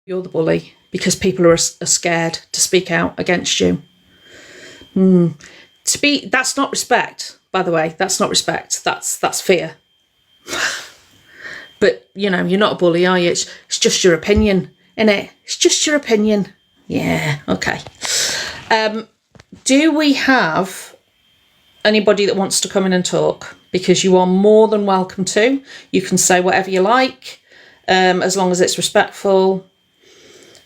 you're the bully because people are scared to speak out against you. That's not respect, by the way. That's not respect. That's fear. But, you know, you're not a bully, are you? It's just your opinion, innit? It's just your opinion. Yeah, okay. Do we have anybody that wants to come in and talk? Because you are more than welcome to. You can say whatever you like, as long as it's respectful.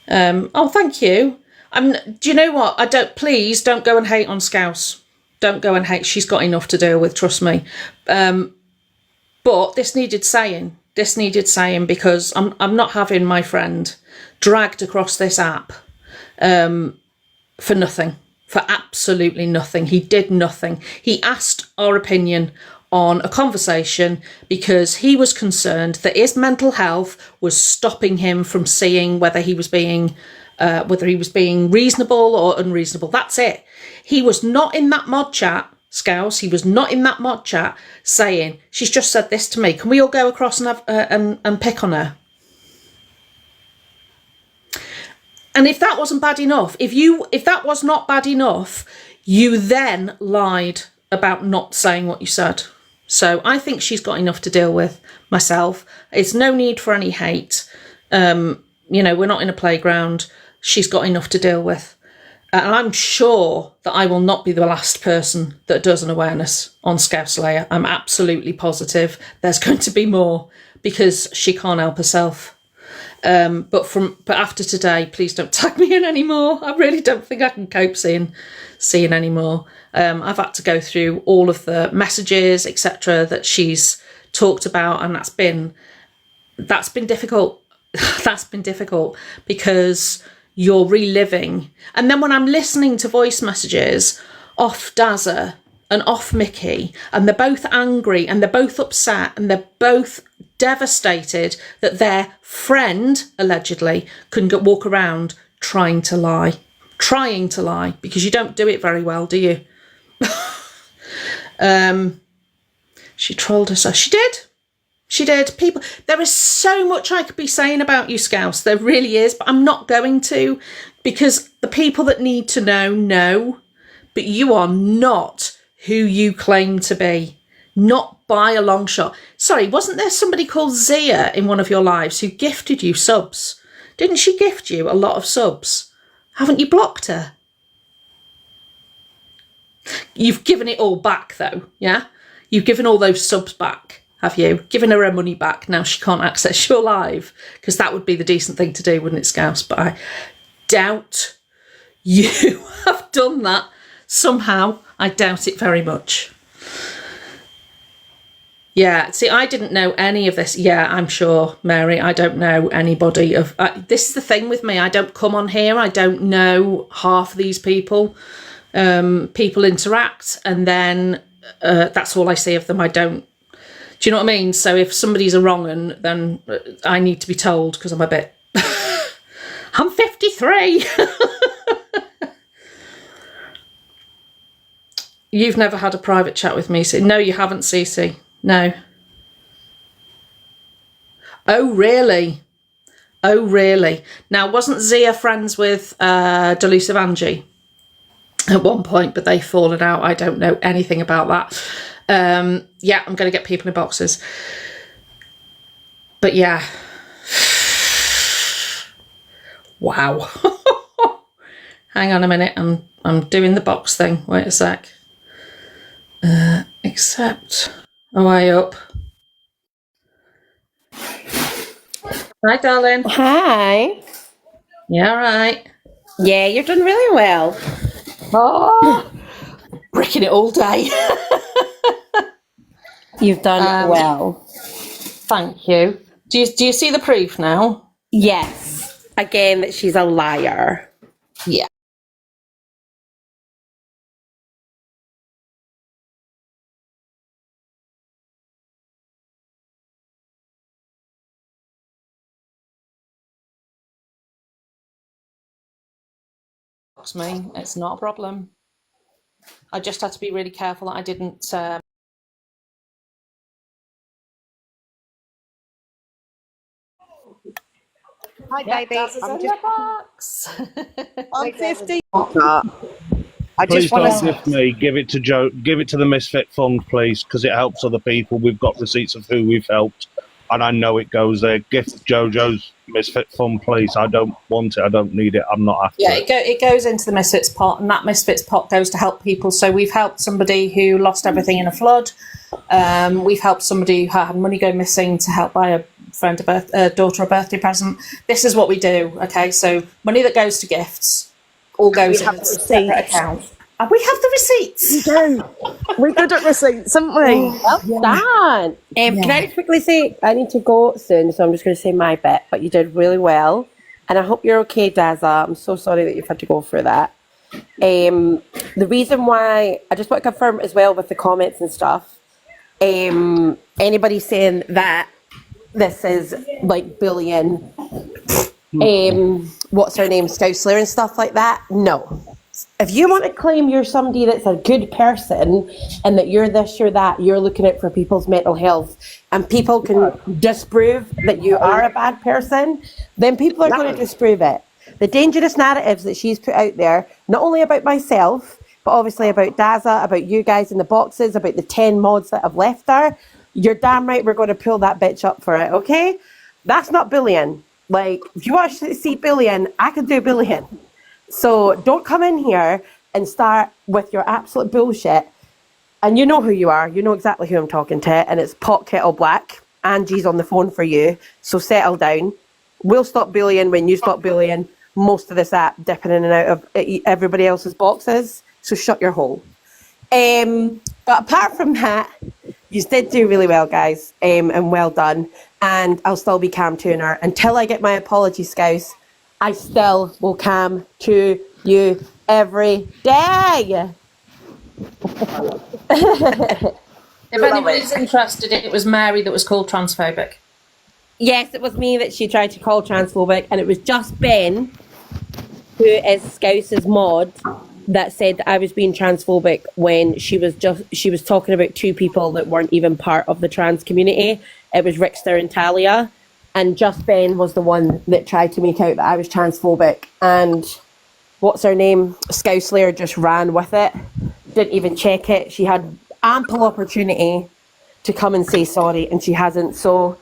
Oh, thank you. Do you know what? Please don't go and hate on Scouse. Don't go and hate. She's got enough to deal with, trust me. But this needed saying. This needed saying, because I'm not having my friend dragged across this app for nothing, for absolutely nothing. He did nothing. He asked our opinion on a conversation because he was concerned that his mental health was stopping him from seeing whether he was being reasonable or unreasonable. That's it. He was not in that mod chat, Scouse. He was not in that mod chat saying, she's just said this to me. Can we all go across and have and pick on her? And if that wasn't bad enough, if that was not bad enough, you then lied about not saying what you said. So I think she's got enough to deal with myself. It's no need for any hate. You know, we're not in a playground. She's got enough to deal with. And I'm sure that I will not be the last person that does an awareness on Scouse Layer. I'm absolutely positive there's going to be more because she can't help herself. But after today, please don't tag me in anymore. I really don't think I can cope seeing anymore. I've had to go through all of the messages, etc., that she's talked about, and that's been difficult. That's been difficult because you're reliving. And then when I'm listening to voice messages off Dazza and off Mickey, and they're both angry and they're both upset and they're both devastated that their friend, allegedly, couldn't walk around trying to lie, because you don't do it very well, do you? She trolled herself. She did. People, there is so much I could be saying about you, Scouse. There really is, but I'm not going to, because the people that need to know, but you are not who you claim to be. Not by a long shot. Sorry, wasn't there somebody called Zia in one of your lives who gifted you subs? Didn't she gift you a lot of subs? Haven't you blocked her? You've given it all back though, yeah? You've given all those subs back, have you? Given her money back, now she can't access your live, because that would be the decent thing to do, wouldn't it, Scouse? But I doubt you have done that somehow. I doubt it very much. Yeah, see, I didn't know any of this. Yeah, I'm sure, Mary, I don't know anybody of... this is the thing with me. I don't come on here. I don't know half of these people. People interact, and then that's all I see of them. I don't... Do you know what I mean? So if somebody's a wrong 'un, then I need to be told, because I'm a bit... I'm 53! You've never had a private chat with me, so no, you haven't, Cece. No. Oh, really? Oh, really? Now, wasn't Zia friends with Delusive Angie at one point, but they've fallen out? I don't know anything about that. Yeah, I'm going to get people in boxes. But yeah. Wow. Hang on a minute. I'm doing the box thing. Wait a sec. Accept. Away up. Hi, darling. Hi. Yeah, right. Yeah, you're doing really well. Oh, bricking it all day. You've done well. Thank you. Do you see the proof now? Yes. Again, that she's a liar. Yeah. Me, it's not a problem. I just had to be really careful that I didn't Hi, baby. Daz is I'm in just. the box. I'm 50. I Please just want don't to. gift me. Give it to Joe. Give it to the Misfit Fund, please, because it helps other people. We've got receipts of who we've helped, and I know it goes there. Gift JoJo's Misfit Fund, please. I don't want it. I don't need it. I'm not after Yeah, it. it goes into the Misfits pot, and that Misfits pot goes to help people. So we've helped somebody who lost everything in a flood. We've helped somebody who had money go missing to help buy a friend a daughter a birthday present. This is what we do. Okay, so money that goes to gifts all goes in a separate account. And we have the receipts. We do. We're good at receipts, aren't we? Well done. Can I just quickly say, I need to go soon, so I'm just going to say my bit, but you did really well. And I hope you're okay, Daza. I'm so sorry that you've had to go through that. The reason why, I just want to confirm as well with the comments and stuff, anybody saying that this is like bullying, what's her name, Scousler and stuff like that, no. If you want to claim you're somebody that's a good person and that you're this, you're that, you're looking out for people's mental health and people can disprove that you are a bad person, then people are going to disprove it. The dangerous narratives that she's put out there, not only about myself, but obviously about Daza, about you guys in the boxes, about the 10 mods that have left her, you're damn right we're going to pull that bitch up for it, okay? That's not bullying. Like, if you want to see bullying, I can do bullying. So don't come in here and start with your absolute bullshit. And you know who you are. You know exactly who I'm talking to. And it's pot kettle black. Angie's on the phone for you. So settle down. We'll stop bullying when you stop bullying most of this app dipping in and out of everybody else's boxes. So shut your hole. But apart from that, you did do really well, guys. And well done. And I'll still be cam tuner until I get my apology, Scouse. I still will cam to you every day. If anybody's interested, it was Mary that was called transphobic. Yes, it was me that she tried to call transphobic, and it was just Ben, who is Scouse's mod, that said that I was being transphobic when she was talking about two people that weren't even part of the trans community. It was Rickster and Talia. And Just Ben was the one that tried to make out that I was transphobic. And what's her name? Scouselayer just ran with it. Didn't even check it. She had ample opportunity to come and say sorry, and she hasn't. So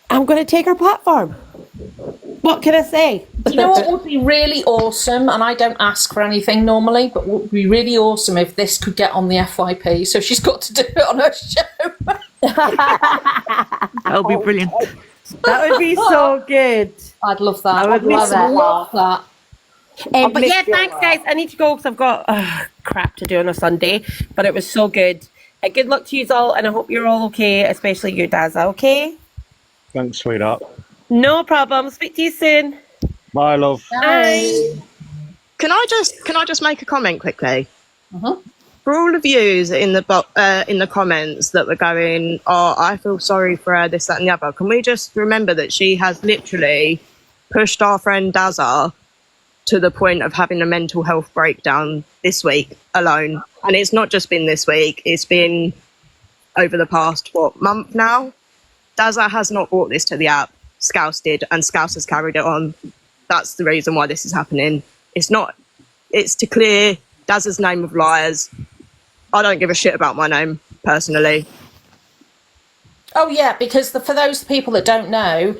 I'm going to take her platform. What can I say? You know what would be really awesome? And I don't ask for anything normally, but what would be really awesome if this could get on the FYP. So she's got to do it on her show. That'll be brilliant. That would be so good. I'd love that. I would love that. Love that. But yeah, thanks, guys. I need to go because I've got crap to do on a Sunday. But it was so good. Good luck to you all, and I hope you're all okay, especially you, Daza, okay? Thanks, sweetheart. No problem. Speak to you soon. Bye, love. Bye. Can I just make a comment quickly? Uh-huh. For all of yous in the comments that were going, oh, I feel sorry for her, this, that, and the other. Can we just remember that she has literally pushed our friend Daza to the point of having a mental health breakdown this week alone? And it's not just been this week; it's been over the past month now. Daza has not brought this to the app. Scouse did, and Scouse has carried it on. That's the reason why this is happening. It's to clear Daza's name of liars. I don't give a shit about my name, personally. Oh, yeah, because for those people that don't know,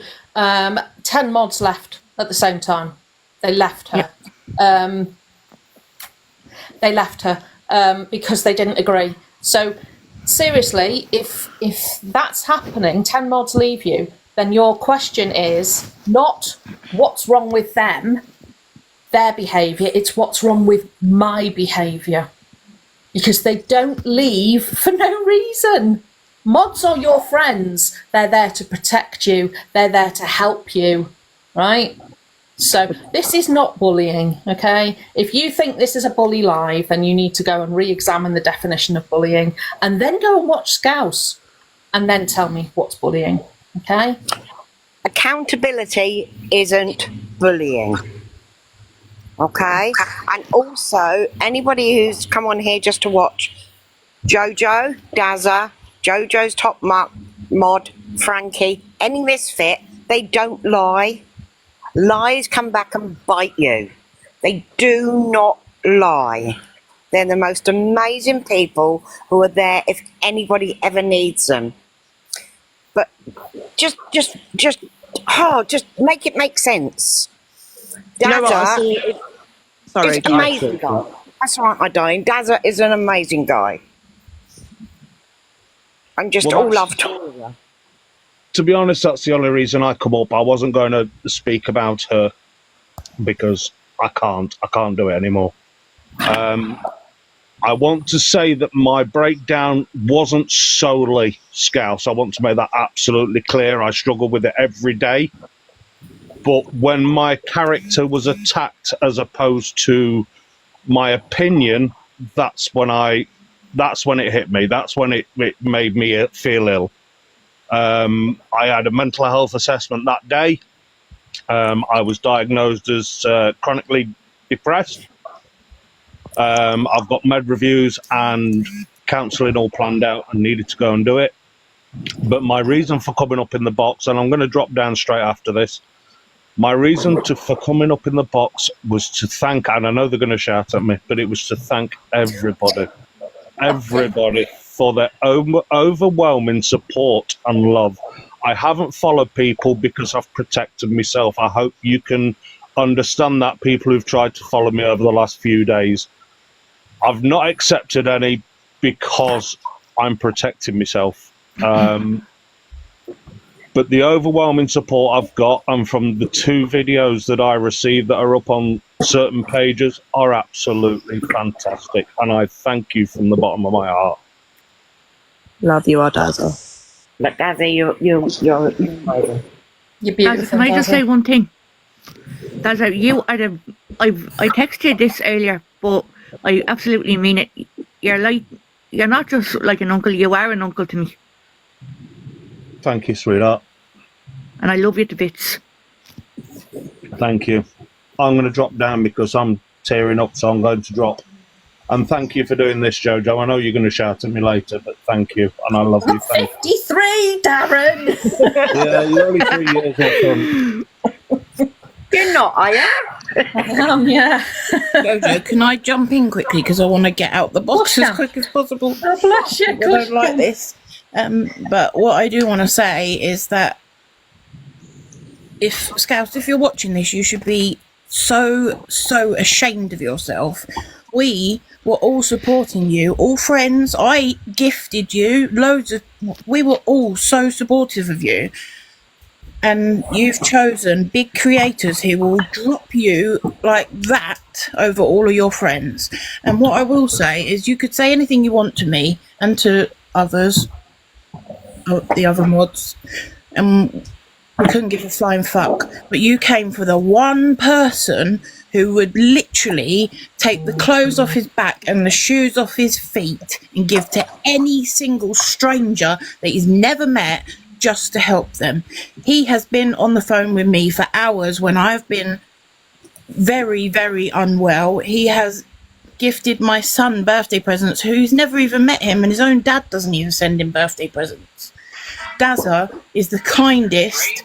10 mods left at the same time. They left her. Because they didn't agree. So, seriously, if that's happening, 10 mods leave you, then your question is not what's wrong with them, their behaviour, it's what's wrong with my behaviour. Because they don't leave for no reason. Mods are your friends. They're there to protect you. They're there to help you, right? So this is not bullying, okay? If you think this is a bully live, then you need to go and re-examine the definition of bullying and then go and watch Scouse and then tell me what's bullying, okay? Accountability isn't bullying. Okay, and also anybody who's come on here just to watch JoJo, Daza, JoJo's top mod, Frankie, any misfit, they don't lie. Lies come back and bite you. They do not lie. They're the most amazing people who are there if anybody ever needs them. But just make it make sense. You know what, I Dazza see- Sorry, is an amazing guy. That's right, my darling. Dazza is an amazing guy. I'm just Well, all that's- love to her. To be honest, that's the only reason I come up. I wasn't going to speak about her because I can't do it anymore. I want to say that my breakdown wasn't solely Scouse. I want to make that absolutely clear. I struggle with it every day. But when my character was attacked as opposed to my opinion, that's when it hit me. That's when it made me feel ill. I had a mental health assessment that day. I was diagnosed as chronically depressed. I've got med reviews and counselling all planned out and needed to go and do it. But my reason for coming up in the box, and I'm going to drop down straight after this, my reason for coming up in the box was to thank, and I know they're going to shout at me, but it was to thank everybody for their overwhelming support and love. I haven't followed people because I've protected myself. I hope you can understand that, people who've tried to follow me over the last few days. I've not accepted any because I'm protecting myself. But the overwhelming support I've got, and from the 2 videos that I received that are up on certain pages, are absolutely fantastic. And I thank you from the bottom of my heart. Love you, Dazza. But Dazza, you're amazing. You're Dazza, beautiful. can I just Dazza. say one thing? Dazza, I texted you this earlier, but I absolutely mean it. You're not just like an uncle, you are an uncle to me. Thank you, sweetheart. And I love you to bits. Thank you. I'm going to drop down because I'm tearing up, so I'm going to drop. And thank you for doing this, Jojo. I know you're going to shout at me later, but thank you. And I love you. Thank 53, Darren. you. Yeah, you're only 3 years old. You're not, are you? Yeah. Jojo, can I jump in quickly because I want to get out the box Of course as quick as possible? Oh, bless you. I don't like this. But what I do want to say is that if you're watching this, you should be so ashamed of yourself. We were all supporting you, all friends. I gifted you we were all so supportive of you. And you've chosen big creators who will drop you like that over all of your friends. And what I will say is you could say anything you want to me and to others, the other mods, and we couldn't give a flying fuck. But you came for the one person who would literally take the clothes off his back and the shoes off his feet and give to any single stranger that he's never met just to help them. He has been on the phone with me for hours when I've been very, very unwell. He has gifted my son birthday presents, who's never even met him, and his own dad doesn't even send him birthday presents. Dazza is the kindest.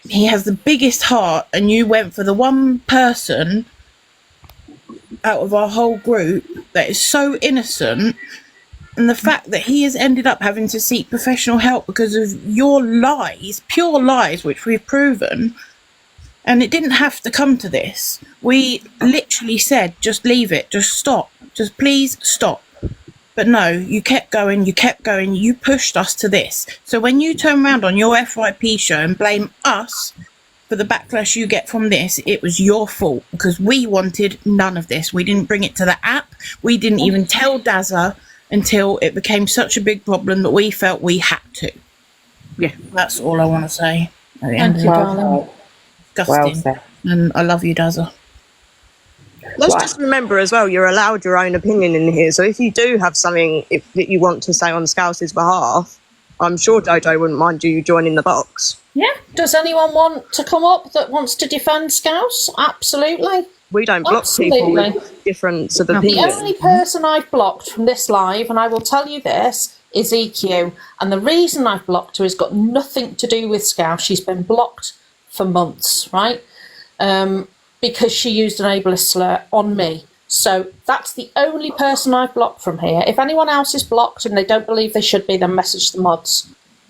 He has the biggest heart, and you went for the one person out of our whole group that is so innocent. And the fact that he has ended up having to seek professional help because of your lies, pure lies, which we've proven. And it didn't have to come to this. We literally said, just leave it, just stop, just please stop. But no, you kept going, you pushed us to this. So when you turn around on your FYP show and blame us for the backlash you get from this, it was your fault because we wanted none of this. We didn't bring it to the app. We didn't even tell Dazza until it became such a big problem that we felt we had to. Yeah, that's all I want to say. Thank you, darling. Disgusting. And I love you, Dazza. Let's just remember as well, you're allowed your own opinion in here. So if you do have something that you want to say on Scouse's behalf, I'm sure Jojo wouldn't mind you joining the box. Yeah. Does anyone want to come up that wants to defend Scouse? Absolutely. We don't block people with difference of The opinion. only person I've blocked from this live, and I will tell you this, is EQ. And the reason I've blocked her has got nothing to do with Scouse. She's been blocked for months, right? because she used an ableist slur on me. So that's the only person I've blocked from here. If anyone else is blocked and they don't believe they should be, then message the mods.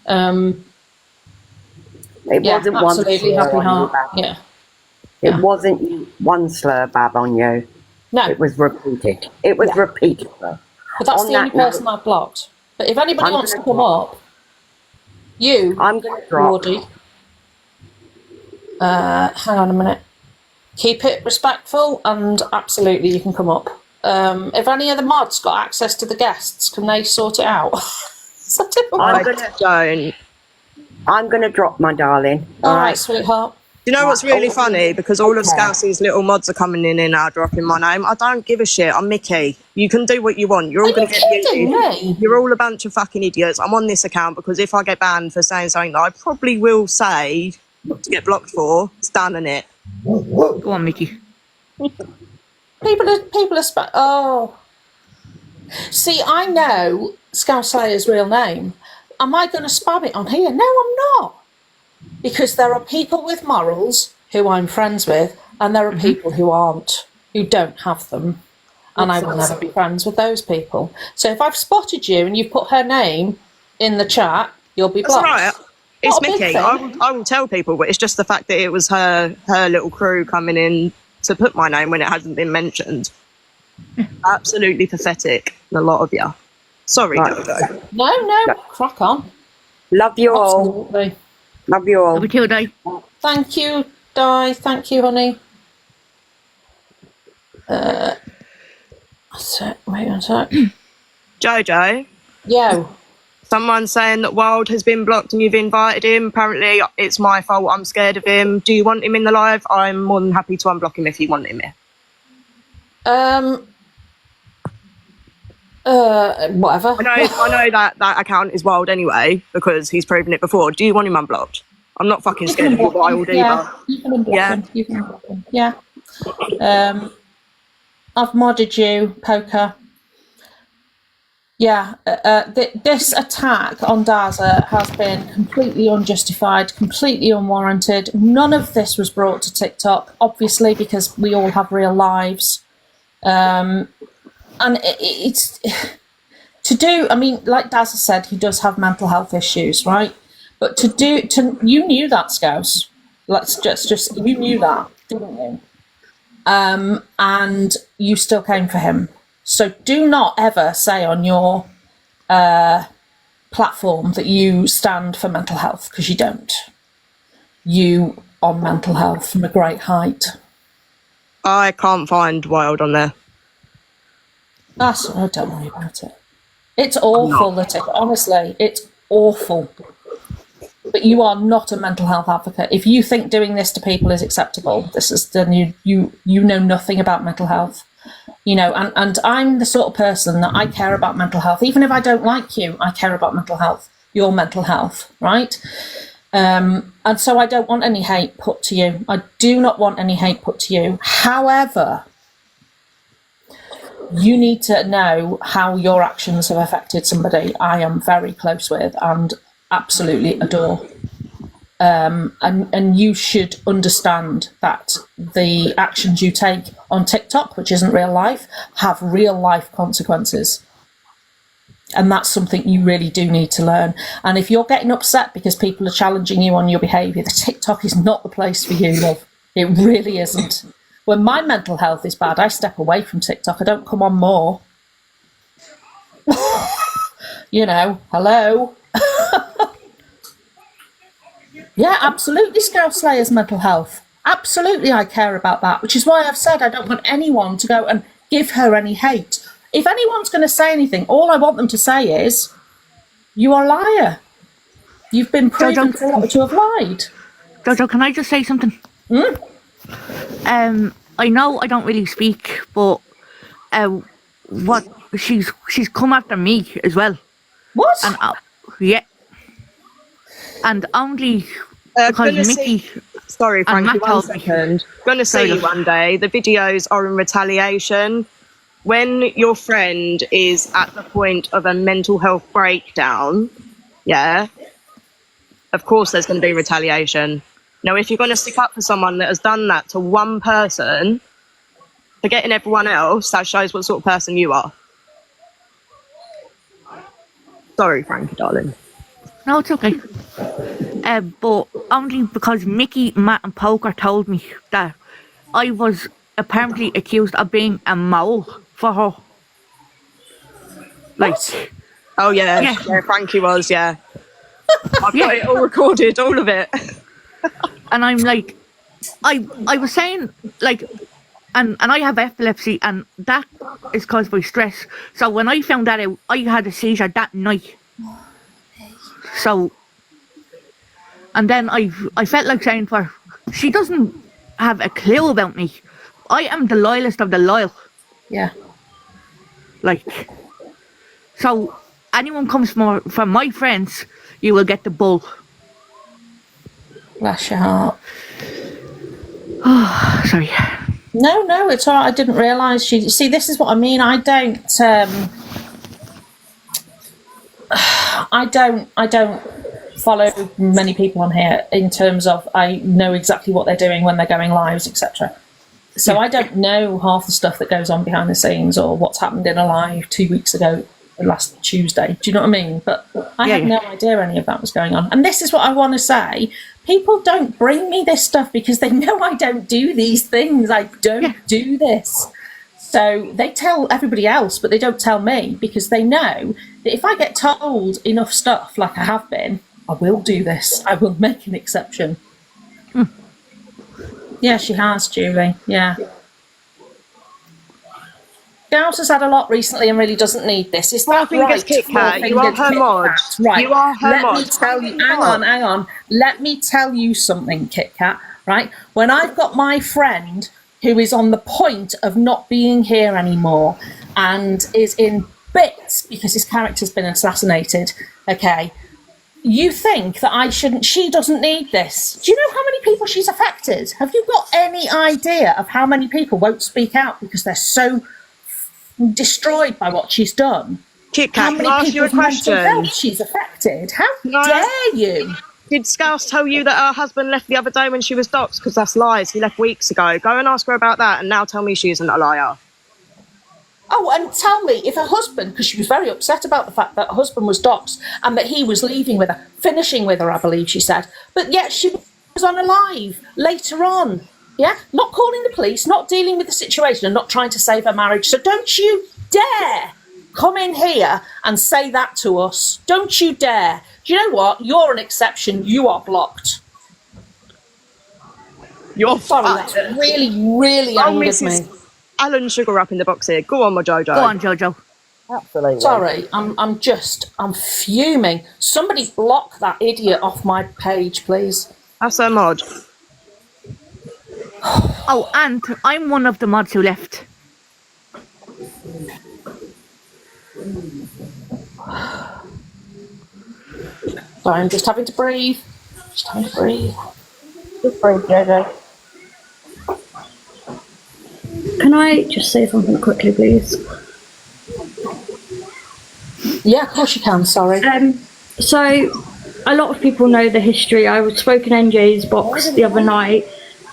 It Yeah, wasn't one absolutely, slur happy on you, heart. Bab. Yeah. It wasn't one slur, Bab, on you. No, It was repeated. It was Yeah. repeated. but that's on the only that note- person I've blocked. But if anybody I'm wants to gonna come up, you, I'm going to drop. Wardy, hang on a minute. Keep it respectful and absolutely you can come up. If any of the mods got access to the guests, can they sort it out? So I don't know. I'm I gonna- don't. I'm going to drop, my darling. All right, sweetheart. You know what's really funny? Because all of Okay. Scouse's little mods are coming in and now dropping my name. I don't give a shit. I'm Mickey. You can do what you want. You're all Are going you to get kidding muted. me? You're all a bunch of fucking idiots. I'm on this account because if I get banned for saying something that I probably will say to get blocked for, it's done, innit? Go on, Mickey. People are oh. See, I know Scouse Slayer's real name. Am I going to spam it on here? No, I'm not. Because there are people with morals who I'm friends with, and there are people who aren't, who don't have them. And I will never be friends with those people. So if I've spotted you and you've put her name in the chat, you'll be That's blocked. right. It's Not a big Mickey. thing. I will tell people, but it's just the fact that it was her little crew coming in to put my name when it hasn't been mentioned. Absolutely pathetic, a lot of you. Sorry, Right. Jojo. No, crack on. Love you all. Absolutely. Love you all. Love you too, Di. Thank you, Di. Thank you, honey. Wait a sec. Jojo, Yo. someone's saying that Wild has been blocked and you've invited him. Apparently, it's my fault. I'm scared of him. Do you want him in the live? I'm more than happy to unblock him if you want him here. Whatever. I know that account is Wild anyway because he's proven it before. Do you want him unblocked? I'm not fucking You scared can of you, unblock him. Wild Yeah, either. you can unblock Yeah. him. You can unblock him. Yeah. I've modded you, Poker. Yeah, this attack on Daza has been completely unjustified, completely unwarranted. None of this was brought to TikTok, obviously, because we all have real lives. And it's to do. I mean, like Daza said, he does have mental health issues, right? But you knew that, Scouse. Let's just you knew that, didn't you? And you still came for him. So do not ever say on your platform that you stand for mental health, because you don't. You on mental health from a great height. I can't find Wild on there. That's oh, don't worry about it. It's awful, honestly, it's awful. But you are not a mental health advocate. If you think doing this to people is acceptable, then you know nothing about mental health. You know, and I'm the sort of person that I care about mental health. Even if I don't like you, I care about mental health, your mental health, right? And so I don't want any hate put to you. I do not want any hate put to you. However, you need to know how your actions have affected somebody I am very close with and absolutely adore. And you should understand that the actions you take on TikTok, which isn't real life, have real life consequences. And that's something you really do need to learn. And if you're getting upset because people are challenging you on your behaviour, the TikTok is not the place for you, love. It really isn't. When my mental health is bad, I step away from TikTok. I don't come on more. You know, hello. Yeah, absolutely, Scouse Slayer's mental health. Absolutely, I care about that, which is why I've said I don't want anyone to go and give her any hate. If anyone's going to say anything, all I want them to say is, you are a liar. You've been proven to have lied. Jojo, can I just say something? I know I don't really speak, but what she's come after me as well. What? And yeah. And only because Mickey. Sorry, and Frankie, Matt one told me. second. Gonna see you one day. The videos are in retaliation. When your friend is at the point of a mental health breakdown, yeah, of course there's going to be retaliation. Now, if you're going to stick up for someone that has done that to one person, forgetting everyone else, that shows what sort of person you are. Sorry, Frankie, darling. No, it's okay. But only because Mickey, Matt and Poker told me that I was apparently accused of being a mole for her. Like, Oh, yeah, Frankie was, yeah. I've got it all recorded, all of it. and I'm like, I was saying, like, and I have epilepsy, and that is caused by stress. So when I found that out, I had a seizure that night. So, and then I felt like saying to her, she doesn't have a clue about me. I am the loyalest of the loyal. Yeah. Like, so anyone comes from my friends, you will get the bull. Bless your heart. Oh, sorry. No, it's all right. I didn't realise she... See, this is what I mean. I don't follow many people on here in terms of I know exactly what they're doing when they're going lives, etc. So I don't know half the stuff that goes on behind the scenes or what's happened in a live 2 weeks ago, last Tuesday. Do you know what I mean? But I had no idea any of that was going on. And this is what I want to say. People don't bring me this stuff because they know I don't do these things. I don't do this. So they tell everybody else, but they don't tell me because they know that if I get told enough stuff like I have been, I will do this. I will make an exception. Yeah, she has, Julie. Yeah. Scouse has had a lot recently and really doesn't need this. Is that right? Kit Kat. You are her mod. Right. You are her mod. Let me tell you. Hang on. Let me tell you something, Kit Kat. Right. When I've got my friend who is on the point of not being here anymore and is in bits because his character's been assassinated. Okay. You think that I shouldn't? She doesn't need this. Do you know how many people she's affected? Have you got any idea of how many people won't speak out because they're so destroyed by what she's done? Kit Kat, can I ask you a question? She's affected. How dare you? Did Scouse tell you that her husband left the other day when she was doxxed? Because that's lies. He left weeks ago. Go and ask her about that and now tell me she isn't a liar. Oh, and tell me if her husband, because she was very upset about the fact that her husband was doxxed and that he was leaving with her, finishing with her, I believe she said. But yet she was on a live later on. Yeah, not calling the police, not dealing with the situation and not trying to save her marriage. So don't you dare come in here and say that to us. Don't you dare. Do you know what? You're an exception. You are blocked. You're sorry. That's really, really angered me. Alan Sugar up in the box here. Go on, my Jojo. Go on, Jojo. Absolutely. Sorry, I'm fuming. Somebody block that idiot off my page, please. That's her mod. Oh, and I'm one of the mods who left. Sorry, I'm just having to breathe. Just breathe, Jojo. Can I just say something quickly, please? Yeah, of course you can, sorry. So, a lot of people know the history. I was spoken NJ's box the other night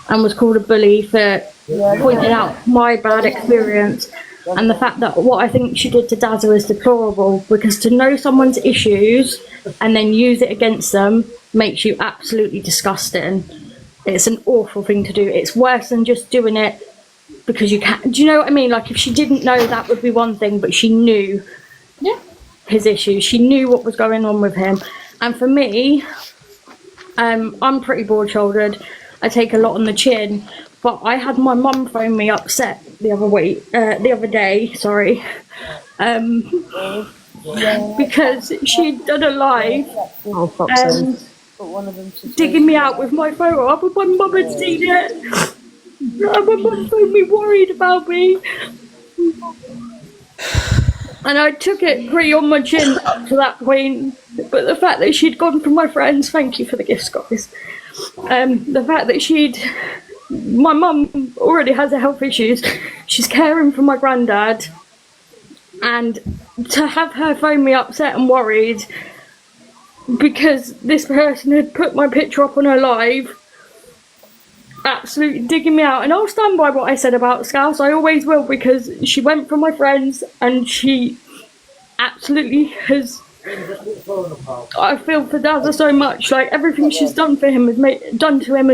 and was called a bully for pointing out my bad experience and the fact that what I think she did to Dazza is deplorable, because to know someone's issues and then use it against them makes you absolutely disgusting. It's an awful thing to do. It's worse than just doing it because you can't. Do you know what I mean? Like, if she didn't know, that would be one thing, but she knew his issues. She knew what was going on with him. And for me, I'm pretty broad-shouldered. I take a lot on the chin, but I had my mum phone me upset the other day, sorry, because she'd done a live digging me out with my photo up, and my mum had seen it. And my mum phoned me worried about me. And I took it pretty on my chin up to that point. But the fact that she'd gone for my friends, thank you for the gifts, guys. The fact that my mum already has health issues. She's caring for my granddad. And to have her phone me upset and worried because this person had put my picture up on her live absolutely digging me out, and I'll stand by what I said about Scouse. I always will, because she went for my friends and she absolutely has. I feel for Dazza so much. Like, everything she's done for him has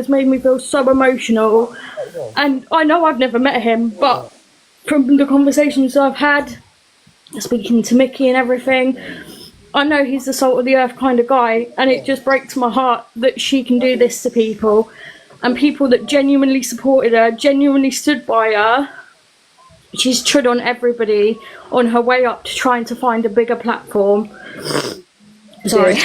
made me feel so emotional. And I know I've never met him, but from the conversations I've had, speaking to Mickey and everything, I know he's the salt of the earth kind of guy, and it just breaks my heart that she can do this to people, and people that genuinely supported her, genuinely stood by her. She's trod on everybody on her way up to trying to find a bigger platform. Sorry.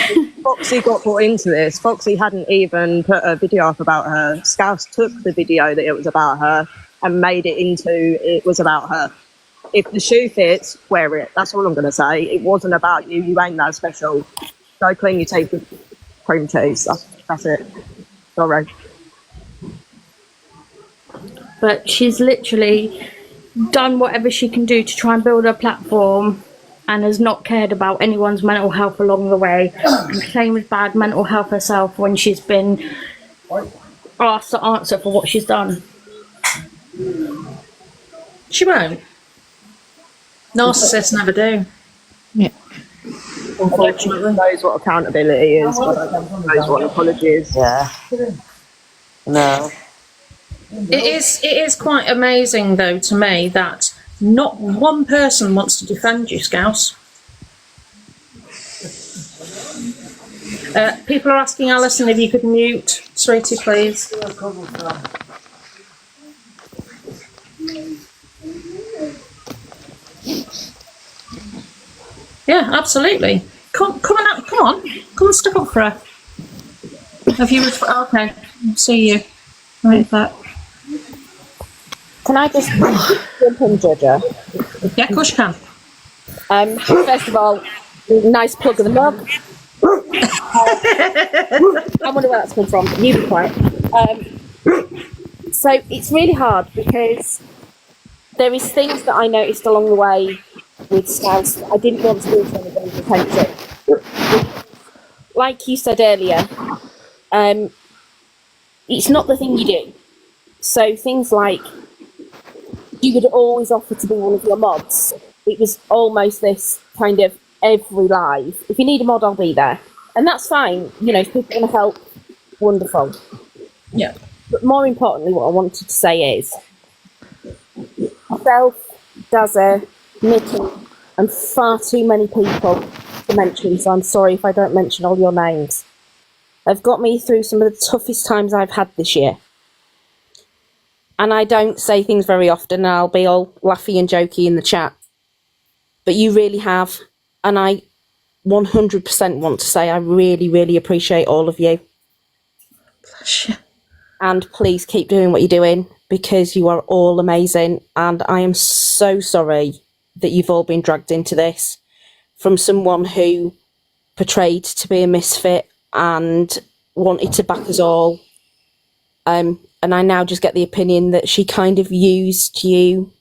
Foxy got brought into this. Foxy hadn't even put a video up about her. Scouse took the video that it was about her and made it into it was about her. If the shoe fits, wear it. That's all I'm going to say. It wasn't about you. You ain't that special. Go clean your teeth with cream cheese. That's it. Sorry. But she's literally done whatever she can do to try and build her platform, and has not cared about anyone's mental health along the way, and claimed bad mental health herself when she's been asked to answer for what she's done. She won't. Narcissists never do. Yeah. Unfortunately, knows what accountability is. Knows what an apology is. Yeah. No. It is quite amazing, though, to me, that not one person wants to defend you, Scouse. People are asking Alison if you could mute, sweetie, please. Yeah, absolutely. Come and stick up for her. Have you? Okay, see you. Right back. Can I just jump in, Jojo? Yeah, of course you can. First of all, nice plug of the mug. I wonder where that's come from. You be quiet. So it's really hard because there is things that I noticed along the way with Scouse that I didn't want to bring to anybody's attention. Like you said earlier, it's not the thing you do. So things like, you would always offer to be one of your mods. It was almost this kind of every live. If you need a mod, I'll be there. And that's fine. You know, if people want to help, wonderful. Yeah. But more importantly, what I wanted to say is, myself, Dazza, Mickey, and far too many people to mention, so I'm sorry if I don't mention all your names, have got me through some of the toughest times I've had this year. And I don't say things very often, and I'll be all laughy and jokey in the chat. But you really have. And I 100% want to say I really, really appreciate all of you. Bless you. And please keep doing what you're doing, because you are all amazing. And I am so sorry that you've all been dragged into this from someone who portrayed to be a misfit and wanted to back us all. And I now just get the opinion that she kind of used you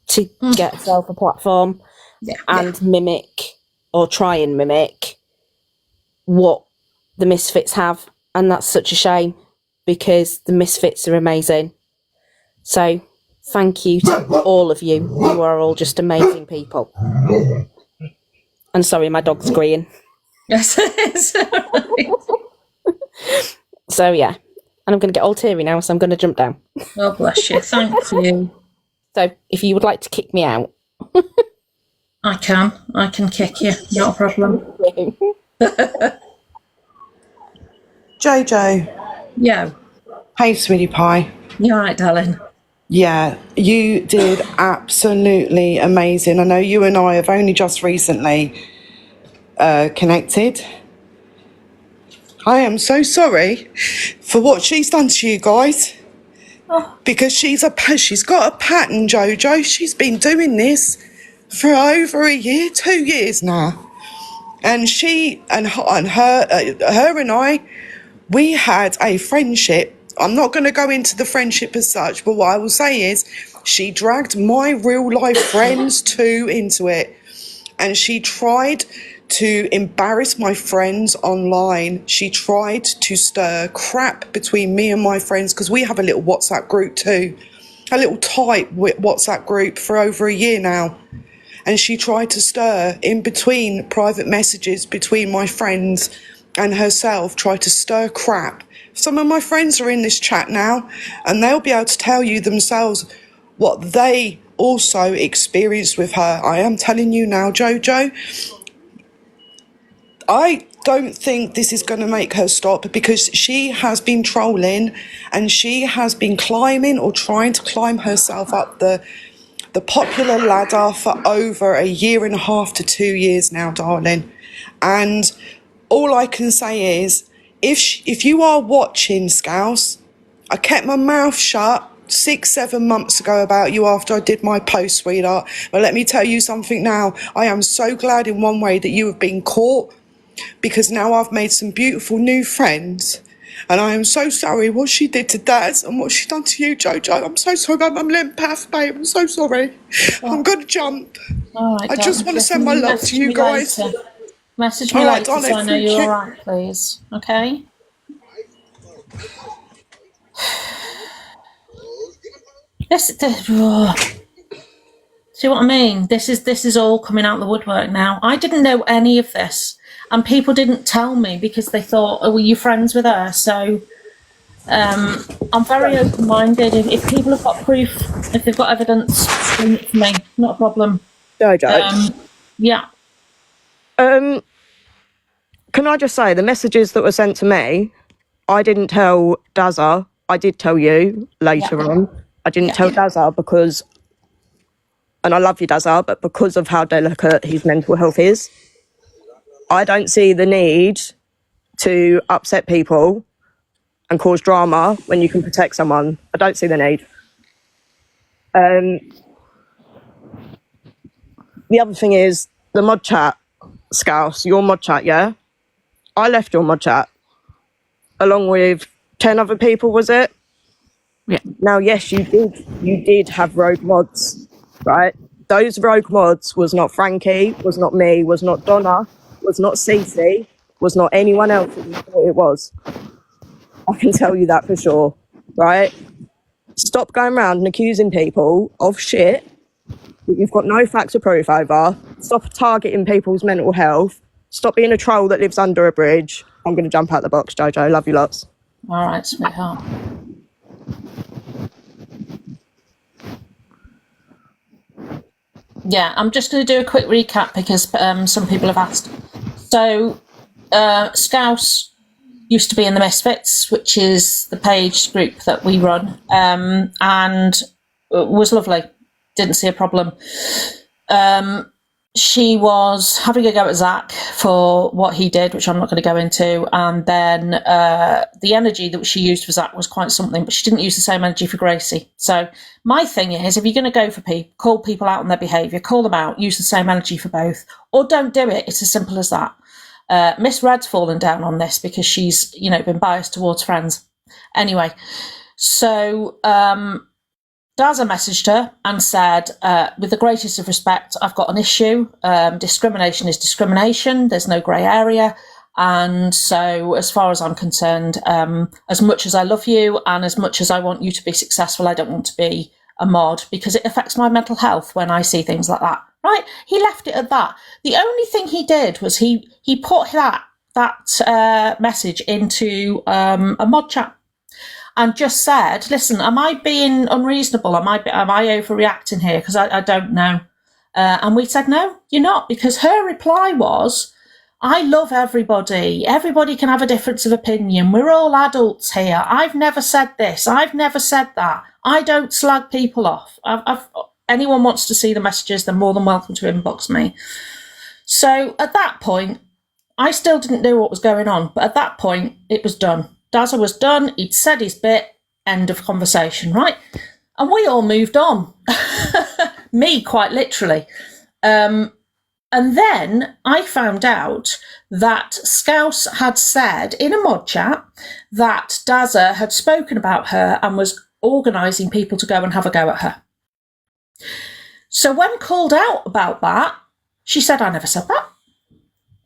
to get herself a platform and mimic, or try and mimic, what the misfits have. And that's such a shame, because the misfits are amazing. So thank you to all of you. You are all just amazing people. And sorry, my dog's agreeing. Yes, it's right. So yeah. And I'm going to get all teary now, so I'm going to jump down. Oh, bless you. Thank you. So if you would like to kick me out. I can kick you. Not a problem. JoJo. Yeah. Hey, sweetie pie. You all right, darling? Yeah, you did absolutely amazing. I know you and I have only just recently connected. I am so sorry for what she's done to you guys. Because she's got a pattern, JoJo. She's been doing this for over a year, 2 years now. And her and I, we had a friendship. I'm not going to go into the friendship as such, but what I will say is she dragged my real life friends too into it. And she tried to embarrass my friends online. She tried to stir crap between me and my friends, because we have a little WhatsApp group too, a little tight WhatsApp group for over a year now. And she tried to stir in between private messages between my friends and herself, tried to stir crap. Some of my friends are in this chat now, and they'll be able to tell you themselves what they also experienced with her. I am telling you now, Jojo, I don't think this is going to make her stop, because she has been trolling and she has been climbing or trying to climb herself up the popular ladder for over a year and a half to 2 years now, darling. And all I can say is, if you are watching, Scouse, I kept my mouth shut 6-7 months ago about you after I did my post, sweetheart. But let me tell you something now. I am so glad in one way that you have been caught, because now I've made some beautiful new friends. And I am so sorry what she did to Daz and what she done to you, Jojo. I'm so sorry. I'm an empath, babe. I'm so sorry. I'm going to jump. All right, I just want to send my love to you guys. Message me All right, later so darling, I know thank you're you. all right, please. Okay? See what I mean? This is all coming out the woodwork now. I didn't know any of this, and people didn't tell me because they thought, "Oh, were you friends with her?" So I'm very open-minded. If people have got proof, if they've got evidence, bring it to me. Not a problem. Jojo. Yeah. Can I just say, the messages that were sent to me, I didn't tell Dazza. I did tell you later on. I didn't tell Dazza because, and I love you, Dazza, but because of how delicate his mental health is, I don't see the need to upset people and cause drama when you can protect someone. I don't see the need. The other thing is the mod chat, Scouse, your mod chat, yeah? I left your mod chat along with 10 other people, was it? Yeah. Now, yes, you did have rogue mods, right? Those rogue mods was not Frankie, was not me, was not Donna, was not Cece, was not anyone else that you thought it was. I can tell you that for sure, right? Stop going around and accusing people of shit that you've got no facts or proof over. Stop targeting people's mental health. Stop being a troll that lives under a bridge. I'm going to jump out the box, Jojo. Love you lots. All right, sweetheart. Yeah, I'm just going to do a quick recap because some people have asked. So, Scouse used to be in the Misfits, which is the page group that we run, and was lovely. Didn't see a problem. She was having a go at Zach for what he did, which I'm not going to go into. And then the energy that she used for Zach was quite something, but she didn't use the same energy for Gracie. So my thing is, if you're going to go for people, call people out on their behaviour, call them out, use the same energy for both, or don't do it. It's as simple as that. Miss Red's fallen down on this because she's, been biased towards friends. Anyway, so Daza messaged her and said, with the greatest of respect, I've got an issue. Discrimination is discrimination. There's no grey area. And so as far as I'm concerned, as much as I love you and as much as I want you to be successful, I don't want to be a mod because it affects my mental health when I see things like that. Right? He left it at that. The only thing he did was he put that message into a mod chat. And just said, listen, am I being unreasonable? Am I overreacting here? Because I don't know. And we said, no, you're not. Because her reply was, I love everybody. Everybody can have a difference of opinion. We're all adults here. I've never said this. I've never said that. I don't slag people off. Anyone wants to see the messages, they're more than welcome to inbox me. So at that point, I still didn't know what was going on. But at that point, it was done. Dazza was done, he'd said his bit, end of conversation, right? And we all moved on. Me, quite literally. And then I found out that Scouse had said in a mod chat that Dazza had spoken about her and was organising people to go and have a go at her. So when called out about that, she said, I never said that.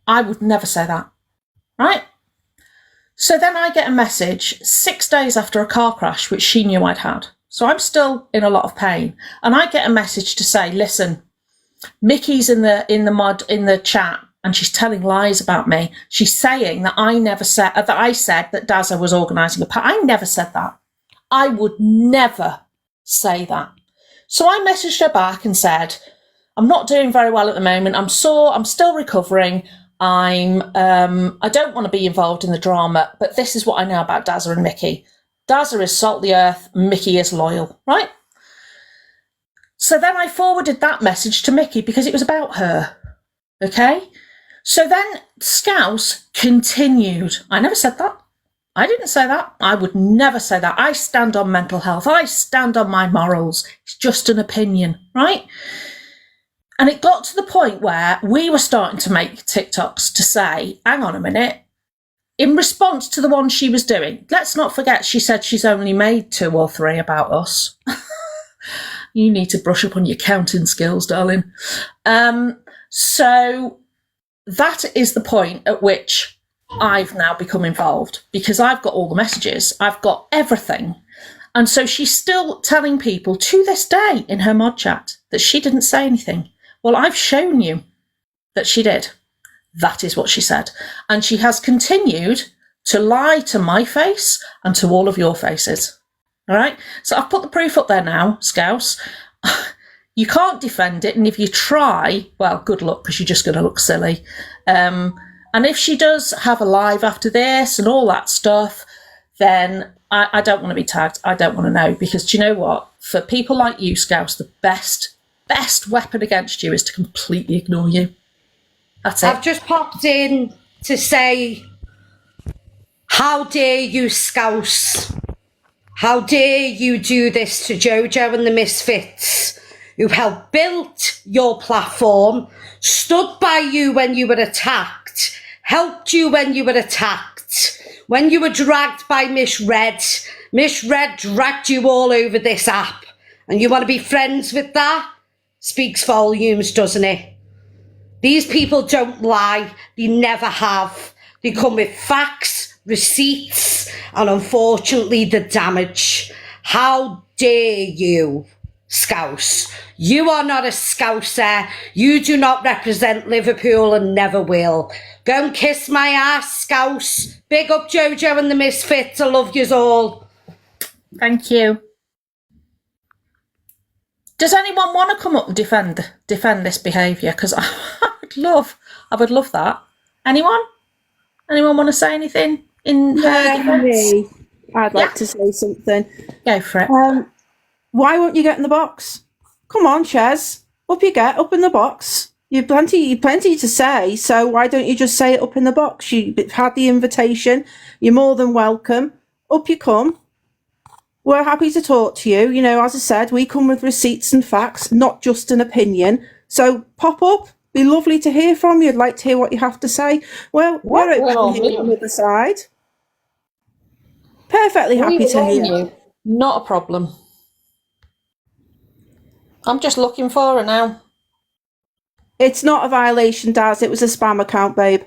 I would never say that, right? So then I get a message 6 days after a car crash, which she knew I'd had. So I'm still in a lot of pain. And I get a message to say, listen, Mickey's in the chat and she's telling lies about me. She's saying that I said that Dazza was organising a party. I never said that. I would never say that. So I messaged her back and said, I'm not doing very well at the moment. I'm sore. I'm still recovering. I don't want to be involved in the drama, but this is what I know about Dazza and Mickey. Dazza is salt the earth, Mickey is loyal, right? So then I forwarded that message to Mickey because it was about her, okay? So then Scouse continued. I never said that. I didn't say that. I would never say that. I stand on mental health. I stand on my morals. It's just an opinion, right? And it got to the point where we were starting to make TikToks to say, hang on a minute, in response to the one she was doing, let's not forget she said she's only made 2 or 3 about us. You need to brush up on your counting skills, darling. So that is the point at which I've now become involved because I've got all the messages. I've got everything. And so she's still telling people to this day in her mod chat that she didn't say anything. Well, I've shown you that she did. That is what she said. And she has continued to lie to my face and to all of your faces. All right? So I've put the proof up there now, Scouse. You can't defend it. And if you try, well, good luck because you're just going to look silly. And if she does have a live after this and all that stuff, then I don't want to be tagged. I don't want to know because do you know what? For people like you, Scouse, the best weapon against you is to completely ignore you. That's it. I've just popped in to say, how dare you, Scouse? How dare you do this to JoJo and the Misfits, who helped build your platform, stood by you when you were attacked, helped you when you were attacked, when you were dragged by Miss Red. Miss Red dragged you all over this app, and you want to be friends with that? Speaks volumes, doesn't it? These people don't lie. They never have. They come with facts, receipts, and unfortunately the damage. How dare you, Scouse? You are not a Scouser. You do not represent Liverpool and never will. Go and kiss my ass, Scouse. Big up JoJo and the Misfits. I love yous all. Thank you. Does anyone want to come up and defend this behaviour? Because I would love that. Anyone? Anyone want to say anything in her defence? Me. I'd like to say something. Go for it. Why won't you get in the box? Come on, Chez. Up you get, up in the box. You've plenty to say, so why don't you just say it up in the box? You've had the invitation. You're more than welcome. Up you come. We're happy to talk to you. You know, as I said, we come with receipts and facts, not just an opinion. So pop up. Be lovely to hear from you. I'd like to hear what you have to say. Well, we're open to hear on the other side. Perfectly happy to hear you. Not a problem. I'm just looking for her now. It's not a violation, Daz. It was a spam account, babe.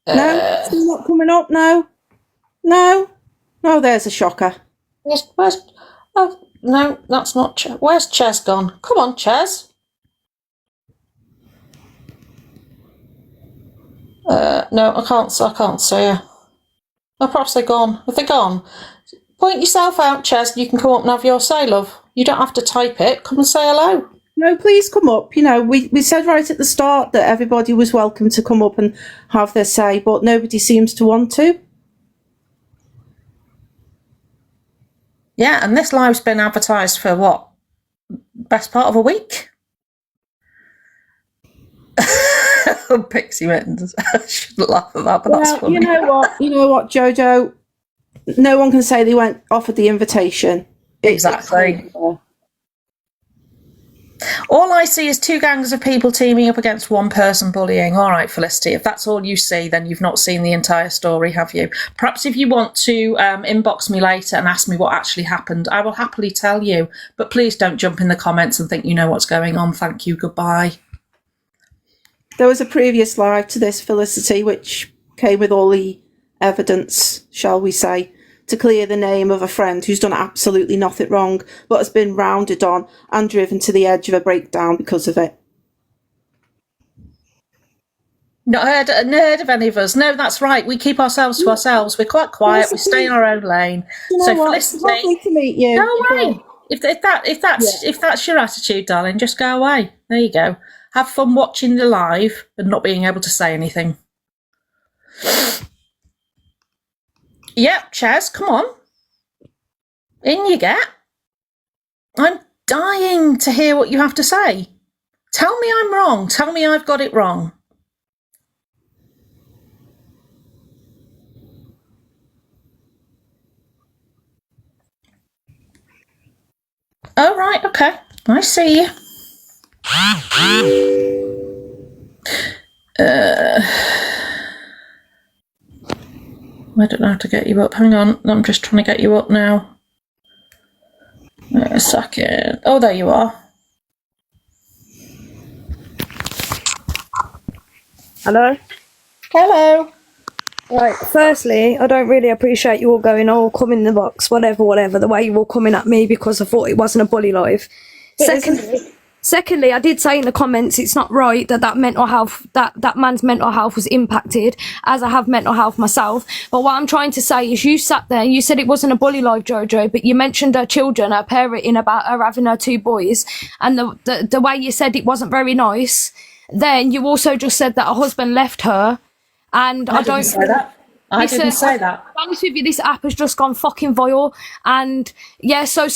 No? Still not coming up? No? No? Oh, there's a shocker. Yes, no, that's not Ches. Where's Ches gone? Come on, Ches. No, I can't see her. Oh, perhaps they're gone. Have they gone? Point yourself out, Ches. You can come up and have your say, love. You don't have to type it. Come and say hello. No, please come up. You know, we said right at the start that everybody was welcome to come up and have their say, but nobody seems to want to. Yeah, and this live's been advertised for what? Best part of a week? Pixie Mittens. I shouldn't laugh at that, but that's funny. You know what, Jojo? No one can say they weren't offered the invitation. Exactly. All I see is 2 gangs of people teaming up against 1 person bullying. All right, Felicity, if that's all you see, then you've not seen the entire story, have you? Perhaps if you want to inbox me later and ask me what actually happened, I will happily tell you. But please don't jump in the comments and think you know what's going on. Thank you. Goodbye. There was a previous live to this, Felicity, which came with all the evidence, shall we say, to clear the name of a friend who's done absolutely nothing wrong, but has been rounded on and driven to the edge of a breakdown because of it. Not heard of any of us. No, that's right. We keep ourselves to ourselves. We're quite quiet. We stay in our own lane. You know so what? Felicity, It's lovely to meet you. go away. If that's your attitude, darling, just go away. There you go. Have fun watching the live and not being able to say anything. Yep, Chaz, come on. In you get. I'm dying to hear what you have to say. Tell me I'm wrong. Tell me I've got it wrong. Oh, right, okay. I see you. I don't know how to get you up. Hang on, I'm just trying to get you up now. Wait a second. Oh, there you are. Hello? Hello. Right, firstly, I don't really appreciate you all going, oh, come in the box, whatever, the way you were coming at me because I thought it wasn't a bully live. Secondly, I did say in the comments it's not right that mental health, that man's mental health was impacted, as I have mental health myself. But what I'm trying to say is you sat there, you said it wasn't a bully live, Jojo, but you mentioned her children, her parenting about her having her 2 boys, and the way you said it wasn't very nice. Then you also just said that her husband left her. And I don't say that. I didn't say that. To be honest with you, this app has just gone fucking vile. And yeah, so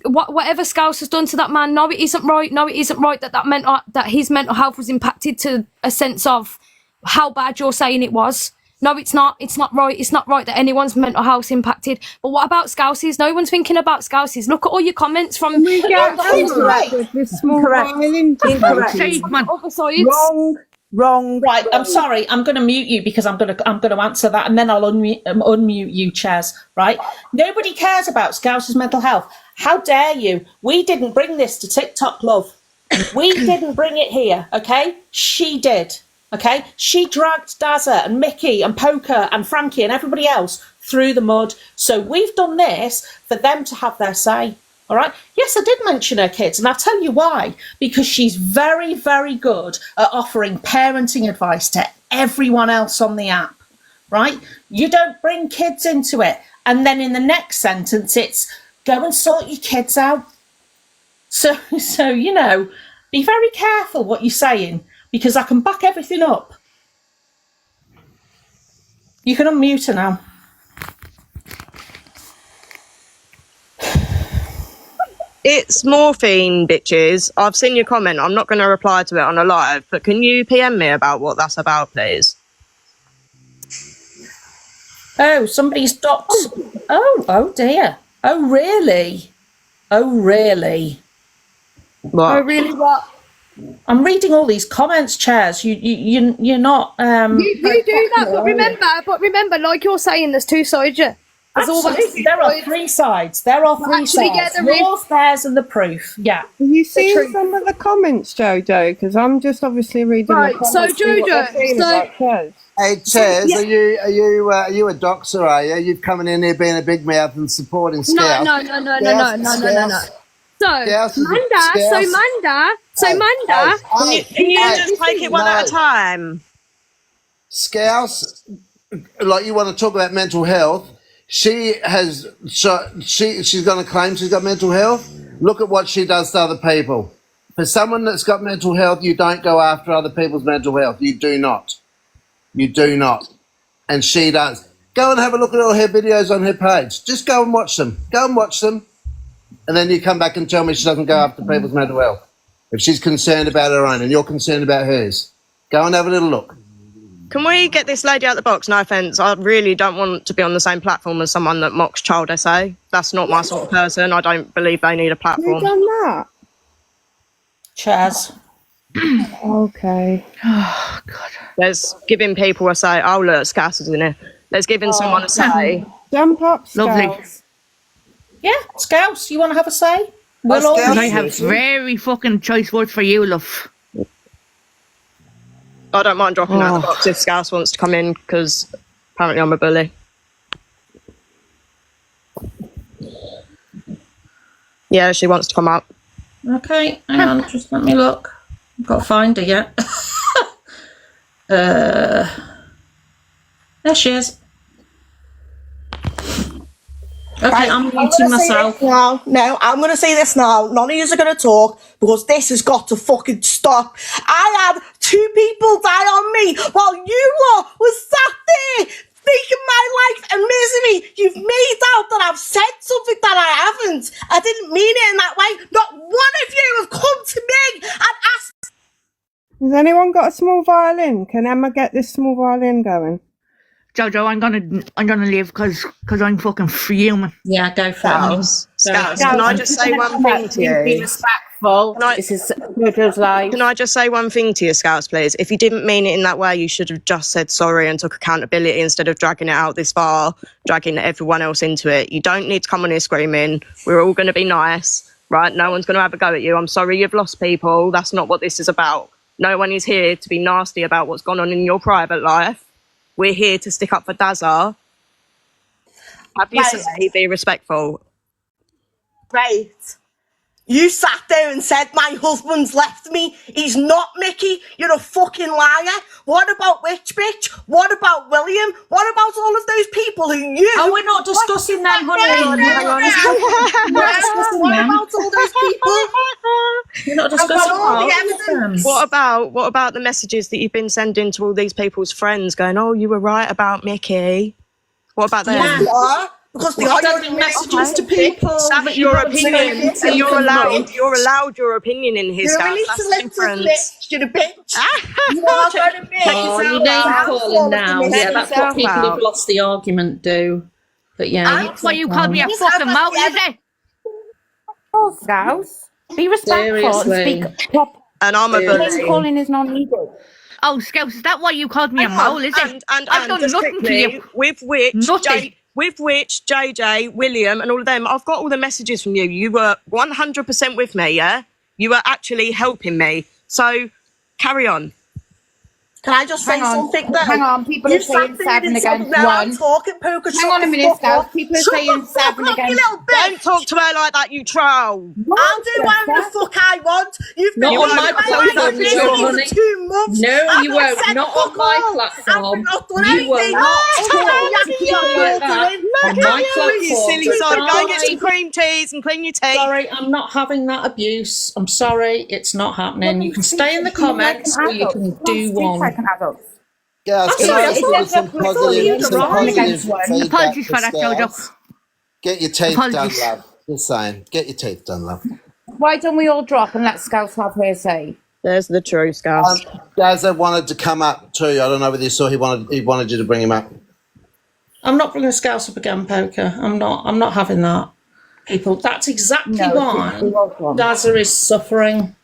whatever Scouse has done to that man, no, it isn't right. No, it isn't right that his mental health was impacted to a sense of how bad you're saying it was. No, it's not. It's not right. It's not right that anyone's mental health impacted. But what about Scouses? No one's thinking about Scouses. Look at all your comments from Incorrect. Wrong. Right, I'm sorry. I'm going to mute you because I'm going to answer that, and then I'll unmute you, Chaz. Right? Nobody cares about Scouse's mental health. How dare you? We didn't bring this to TikTok, love. We didn't bring it here. Okay? She did. Okay? She dragged Dazza and Mickey and Poker and Frankie and everybody else through the mud. So we've done this for them to have their say. All right. Yes, I did mention her kids, and I'll tell you why. Because she's very, very good at offering parenting advice to everyone else on the app. Right? You don't bring kids into it, and then in the next sentence, it's go and sort your kids out. So you know, be very careful what you're saying because I can back everything up. You can unmute her now. It's morphine, bitches. I've seen your comment. I'm not going to reply to it on a live, but can you PM me about what that's about, please? Oh, somebody's docked. Oh dear. Oh, really? Oh, really? What? Oh, really? What? I'm reading all these comments, Chaz. You're not. You do that, but remember, like you're saying, there's 2 sides. Yeah. Absolutely, there are 3 sides. There are 3 sides. Yeah, yours, theirs, and the proof. Yeah. Have you seen some of the comments, Jojo? Because I'm just obviously reading. Right. The So comments, Jojo, Hey Chaz, are you a doxer? Are you? You've coming in here being a big mouth and supporting Scouse. No. So Manda. Can you just take it one at a time? Scouse, like you want to talk about mental health. She's going to claim she's got mental health. Look at what she does to other people. For someone that's got mental health, you don't go after other people's mental health. You do not. You do not. And she does. Go and have a look at all her videos on her page. Just go and watch them. Go and watch them. And then you come back and tell me she doesn't go after people's mental health. If she's concerned about her own and you're concerned about hers, go and have a little look. Can we get this lady out the box? No offence. I really don't want to be on the same platform as someone that mocks child essay. That's not my sort of person. I don't believe they need a platform. Who done that? Chaz. Okay. Oh, God. There's giving people a say. Oh, look, Scouse is in here. There's giving someone a say. Jump up, Scouse. Lovely. Yeah, Scouse, you want to have a say? Well, I have very fucking choice words for you, love. I don't mind dropping out of the box if Scouse wants to come in, because apparently I'm a bully. Yeah, she wants to come up. Okay, hang on, just let me look. I've got to find her yet. There she is. Okay, Right, I'm gonna muting say myself. this now. No, I'm going to say this now. None of you are going to talk because this has got to fucking stop. I had 2 people die on me while you lot was sat there making my life a misery. You've made out that I've said something that I haven't. I didn't mean it in that way. Not one of you have come to me and asked. Has anyone got a small violin? Can Emma get this small violin going? Jojo, I'm gonna leave because I'm fucking fuming. Yeah, go for Scouse, can I just say one thing to you? Be respectful. This is JoJo's life. Can I just say one thing to you, Scouse, please? If you didn't mean it in that way, you should have just said sorry and took accountability instead of dragging it out this far, dragging everyone else into it. You don't need to come on here screaming. We're all going to be nice, right? No one's going to have a go at you. I'm sorry you've lost people. That's not what this is about. No one is here to be nasty about what's gone on in your private life. We're here to stick up for Dazza. Obviously, be respectful. Right. You sat there and said my husband's left me. He's not, Mickey. You're a fucking liar. What about Witch Bitch? What about William? What about all of those people who you... Oh, we're not discussing them, honey. What about all those people? You're not I've got discussing all the them. evidence. What about the messages that you've been sending to all these people's friends going, oh, you were right about Mickey? What about them? Yeah. Because they are sending messages to people. That's your opinion. And you're allowed your opinion in his house. That's different. You're a bitch. You are going to bitch. Oh, you name calling now. Yeah, that's what people who've lost the argument do. But yeah, That's why you called me a fucking mouth, is it? Oh, Scouse. Be respectful and speak proper. And I'm a bully. Calling is not needed. Oh, Scouse, is that why you called me a mole, is it? And I've done just nothing quickly, to you. With which JJ, William, and all of them, I've got all the messages from you. You were 100% with me, yeah? You were actually helping me. So, carry on. Can I just say something though? Hang on, people are saying 7 against 1. I'm talking, Poker. Hang on a minute, Scouse. People are saying 7 against 1. Don't talk to her like that, you troll. I'll do whatever the fuck I want. You've been not on my platform, honey. 2 months. No, you won't. Not on my platform. You will not talk to people like that on my platform. You silly sod. Go and get some cream teas and clean your teeth. Sorry, I'm not having that abuse. I'm sorry, it's not happening. You can stay in the comments or you can do one. Guys, can I just put some positive feedback Apologies for to that, Scouse? Jojo. Get your teeth done, Apologies. love. Just saying. Get your teeth done, love. Why don't we all drop and let Scouse have her say? There's the truth, Scouse. Dazza wanted to come up too. I don't know whether you saw he wanted you to bring him up. I'm not bringing Scouse up again, Poker. I'm not having that. People, that's exactly why Dazza is suffering.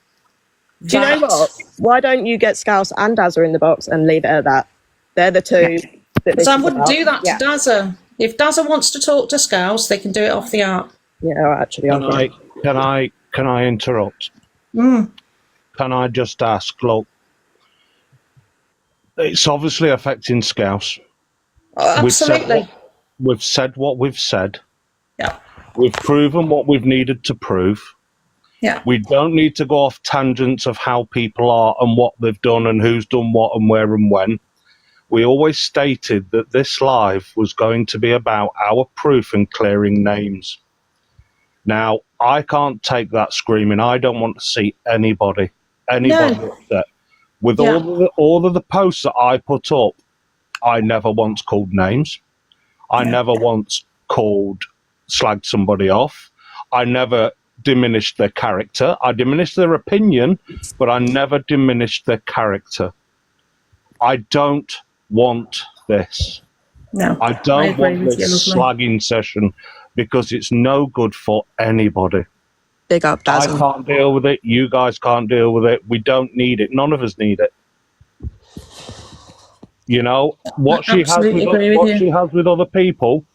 Do you know what? Why don't you get Scouse and Dazza in the box and leave it at that? They're the two. Because I wouldn't do that to Dazza. If Dazza wants to talk to Scouse, they can do it off the app. Yeah, actually. Can I interrupt? Mm. Can I just ask? Look, it's obviously affecting Scouse. Absolutely. We've said what we've said. Yeah. We've proven what we've needed to prove. Yeah. We don't need to go off tangents of how people are and what they've done and who's done what and where and when. We always stated that this live was going to be about our proof and clearing names. Now, I can't take that screaming. I don't want to see anybody upset. With all of the posts that I put up, I never once called names. I never once slagged somebody off. I never diminished their character. I diminished their opinion, but I never diminished their character. I don't want this. No, I don't want this slagging session because it's no good for anybody. Big up, Dazza. I can't deal with it. You guys can't deal with it. We don't need it. None of us need it. You know, what she has with other people,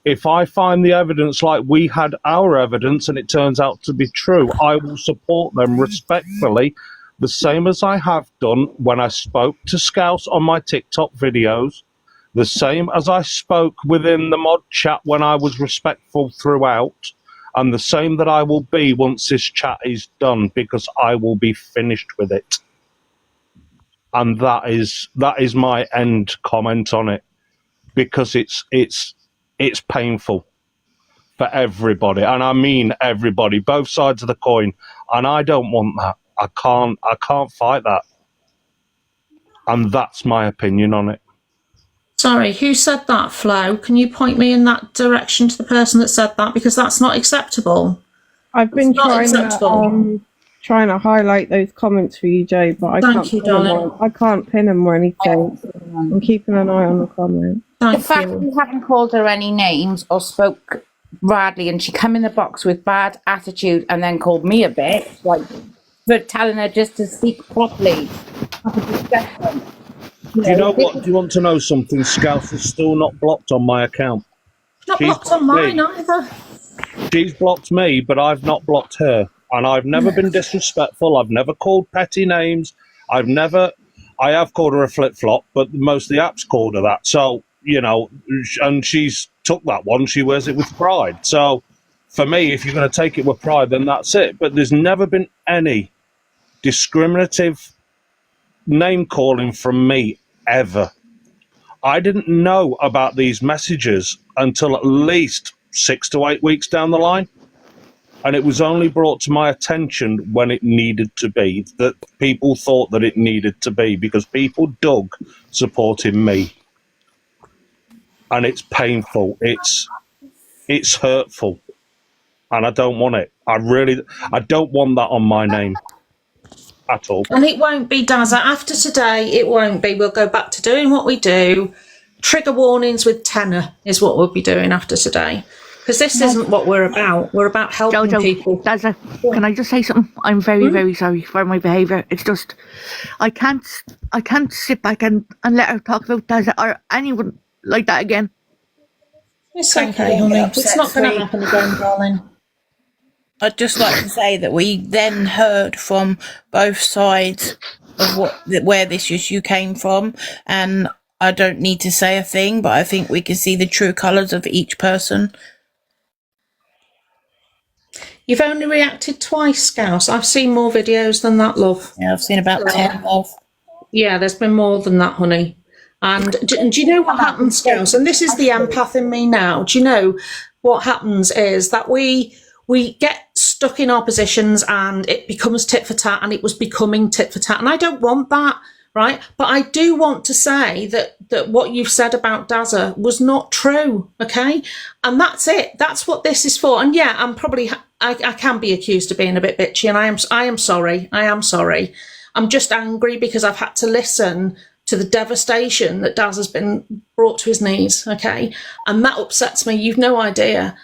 if I find the evidence like we had our evidence and it turns out to be true, I will support them respectfully, the same as I have done when I spoke to Scouse on my TikTok videos, the same as I spoke within the mod chat when I was respectful throughout, and the same that I will be once this chat is done, because I will be finished with it. And that is my end comment on it, because it's painful for everybody, and I mean everybody, both sides of the coin, and I don't want that. I can't fight that, and that's my opinion on it. Sorry, who said that, Flo? Can you point me in that direction to the person that said that? Because that's not acceptable. I've been It's not acceptable. trying to highlight those comments for you, Joe, but I Thank you, darling. I can't pin them or anything. I'm keeping an eye on the comments. Thank The fact you. you haven't called her any names or spoke badly, and she come in the box with bad attitude and then called me a bitch, like, for telling her just to speak properly. Have a discussion. Do you know what? Do you want to know something? Scouse is still not blocked on my account. Not She's blocked on blocked me. mine either. She's blocked me, but I've not blocked her. And I've never been disrespectful. I've never called petty names. I have called her a flip-flop, but most of the apps called her that. So, you know, and she's took that one. She wears it with pride. So, for me, if you're going to take it with pride, then that's it. But there's never been any discriminative name-calling from me, ever. I didn't know about these messages until at least 6 to 8 weeks down the line. And it was only brought to my attention when it needed to be, that people thought that it needed to be, because people dug supporting me. And it's painful. It's hurtful. And I don't want it. I don't want that on my name at all. And it won't be, Dazza. After today, it won't be. We'll go back to doing what we do. Trigger warnings with tenor is what we'll be doing after today. Because this isn't what we're about. We're about helping people. Dazza, can I just say something? I'm very, very sorry for my behaviour. It's just, I can't sit back and let her talk about Dazza or anyone like that again. It's okay, honey. It's not going to happen again, darling. I'd just like to say that we then heard from both sides of where this issue came from, and I don't need to say a thing, but I think we can see the true colours of each person. You've only reacted twice, Scouse. I've seen more videos than that, love. Yeah, I've seen about 10, love. Yeah, there's been more than that, honey. And do you know what happens, Scouse? And this is the empath in me now. Do you know what happens is that we get stuck in our positions and it becomes tit for tat, and it was becoming tit for tat. And I don't want that, right? But I do want to say that what you've said about Dazza was not true, okay? And that's it. That's what this is for. And yeah, I'm probably, I can be accused of being a bit bitchy, and I am sorry. I am sorry. I'm just angry because I've had to listen to the devastation that Daz has been brought to his knees, okay? And that upsets me. You've no idea.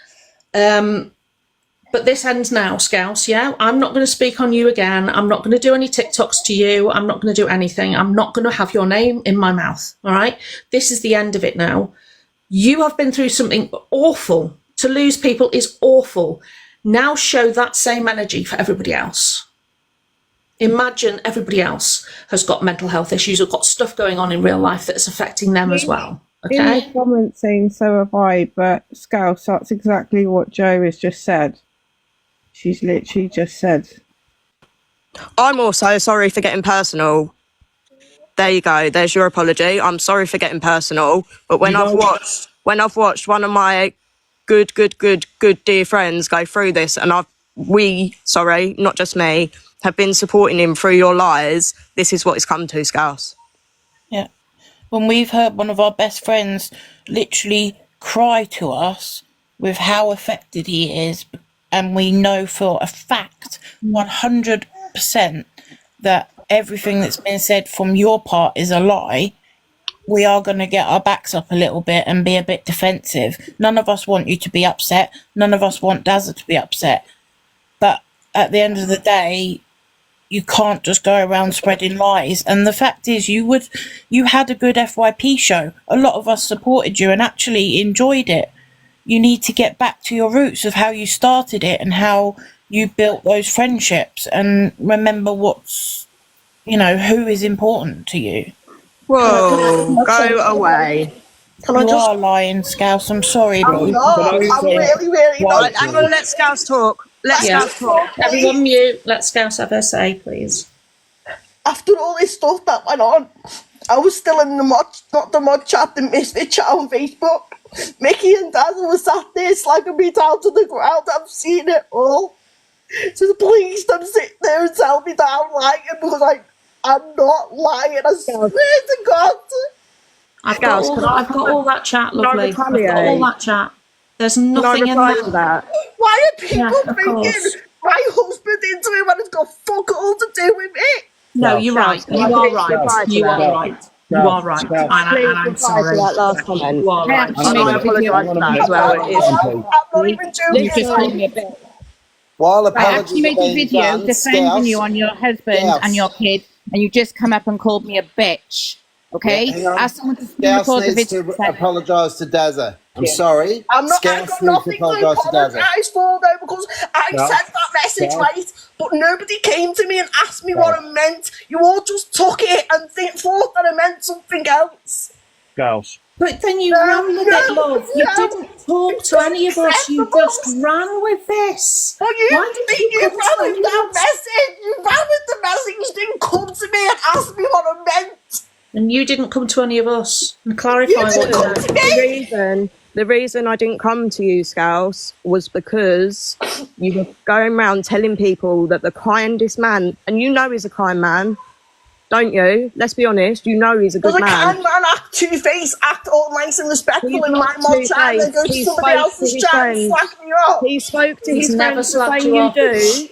But this ends now, Scouse, yeah? I'm not going to speak on you again. I'm not going to do any TikToks to you. I'm not going to do anything. I'm not going to have your name in my mouth, all right? This is the end of it now. You have been through something awful. To lose people is awful. Now show that same energy for everybody else. Imagine everybody else has got mental health issues or got stuff going on in real life that's affecting them as well, In okay? the comments saying so have I, but Scouse, that's exactly what Joe has just said. She's literally just said. I'm also sorry for getting personal. There you go. There's your apology. I'm sorry for getting personal. But when I've watched one of my good dear friends go through this, and not just me, have been supporting him through your lies, this is what it's come to, Scouse. Yeah. When we've heard one of our best friends literally cry to us with how affected he is, and we know for a fact 100% that everything that's been said from your part is a lie, we are going to get our backs up a little bit and be a bit defensive. None of us want you to be upset. None of us want Dazza to be upset. But at the end of the day, you can't just go around spreading lies. And the fact is, you had a good FYP show. A lot of us supported you and actually enjoyed it. You need to get back to your roots of how you started it and how you built those friendships, and remember what's you know, who is important to you. Whoa, go away. Can I You just? are lying, Scouse. I'm sorry, I'm but not. I'm really Right, not. hang on, let Scouse talk. Let Yeah. Scouse talk. Everyone mute. Let Scouse have her say, please. After all this stuff that went on, I was still in the mod, not the mod chat, the Misfit chat on Facebook. Mickey and Dazzle were sat there slagging me down to the ground. I've seen it all. So please don't sit there and tell me that I'm lying, because I'm not lying. I swear to God. I've got all that chat, lovely. I've got all that chat. There's nothing in reply to that. Why are people Yeah, of bringing course. my husband into it when it's got fuck all to do with me? No, you're right. You are right. You are right. You are right. And I'm sorry. that last comment. You are right. And I apologise for that as well. It is. I'm not even joking. You just called me a bitch. While I apologies actually are made a being video done, defending Scouse, you on your husband Scouse. and your kid, and you just come up and called me a bitch. Okay? Yeah, hang on. Ask someone to Scouse record the needs video. to apologise to Dazza. I'm sorry. I'm not. I've Scouse got needs to nothing to apologise to Dazza. apologise for though, because I Scouse. sent that message Scouse. right, but nobody came to me and asked me what it meant. You all just took it and thought that it meant something else. Scouse. But then you ran with it, love. You didn't talk to any of us. You just ran with this. Well, you Why did you ran come to with any that of us? message. You ran with the message. You didn't come to me and ask me what it meant. And you didn't come to any of us and clarify what you said. The reason I didn't come to you, Scouse, was because you were going around telling people that the kindest man, and you know he's a kind man, don't you? Let's be honest, you know he's a good Does a man. kind man act two-faced, act all nice and respectful He's in not my mod chat, and then two-faced. go to He somebody spoke else's to his chat and friends. slack me up? He spoke to He's his never friends the slapped same you you off. do.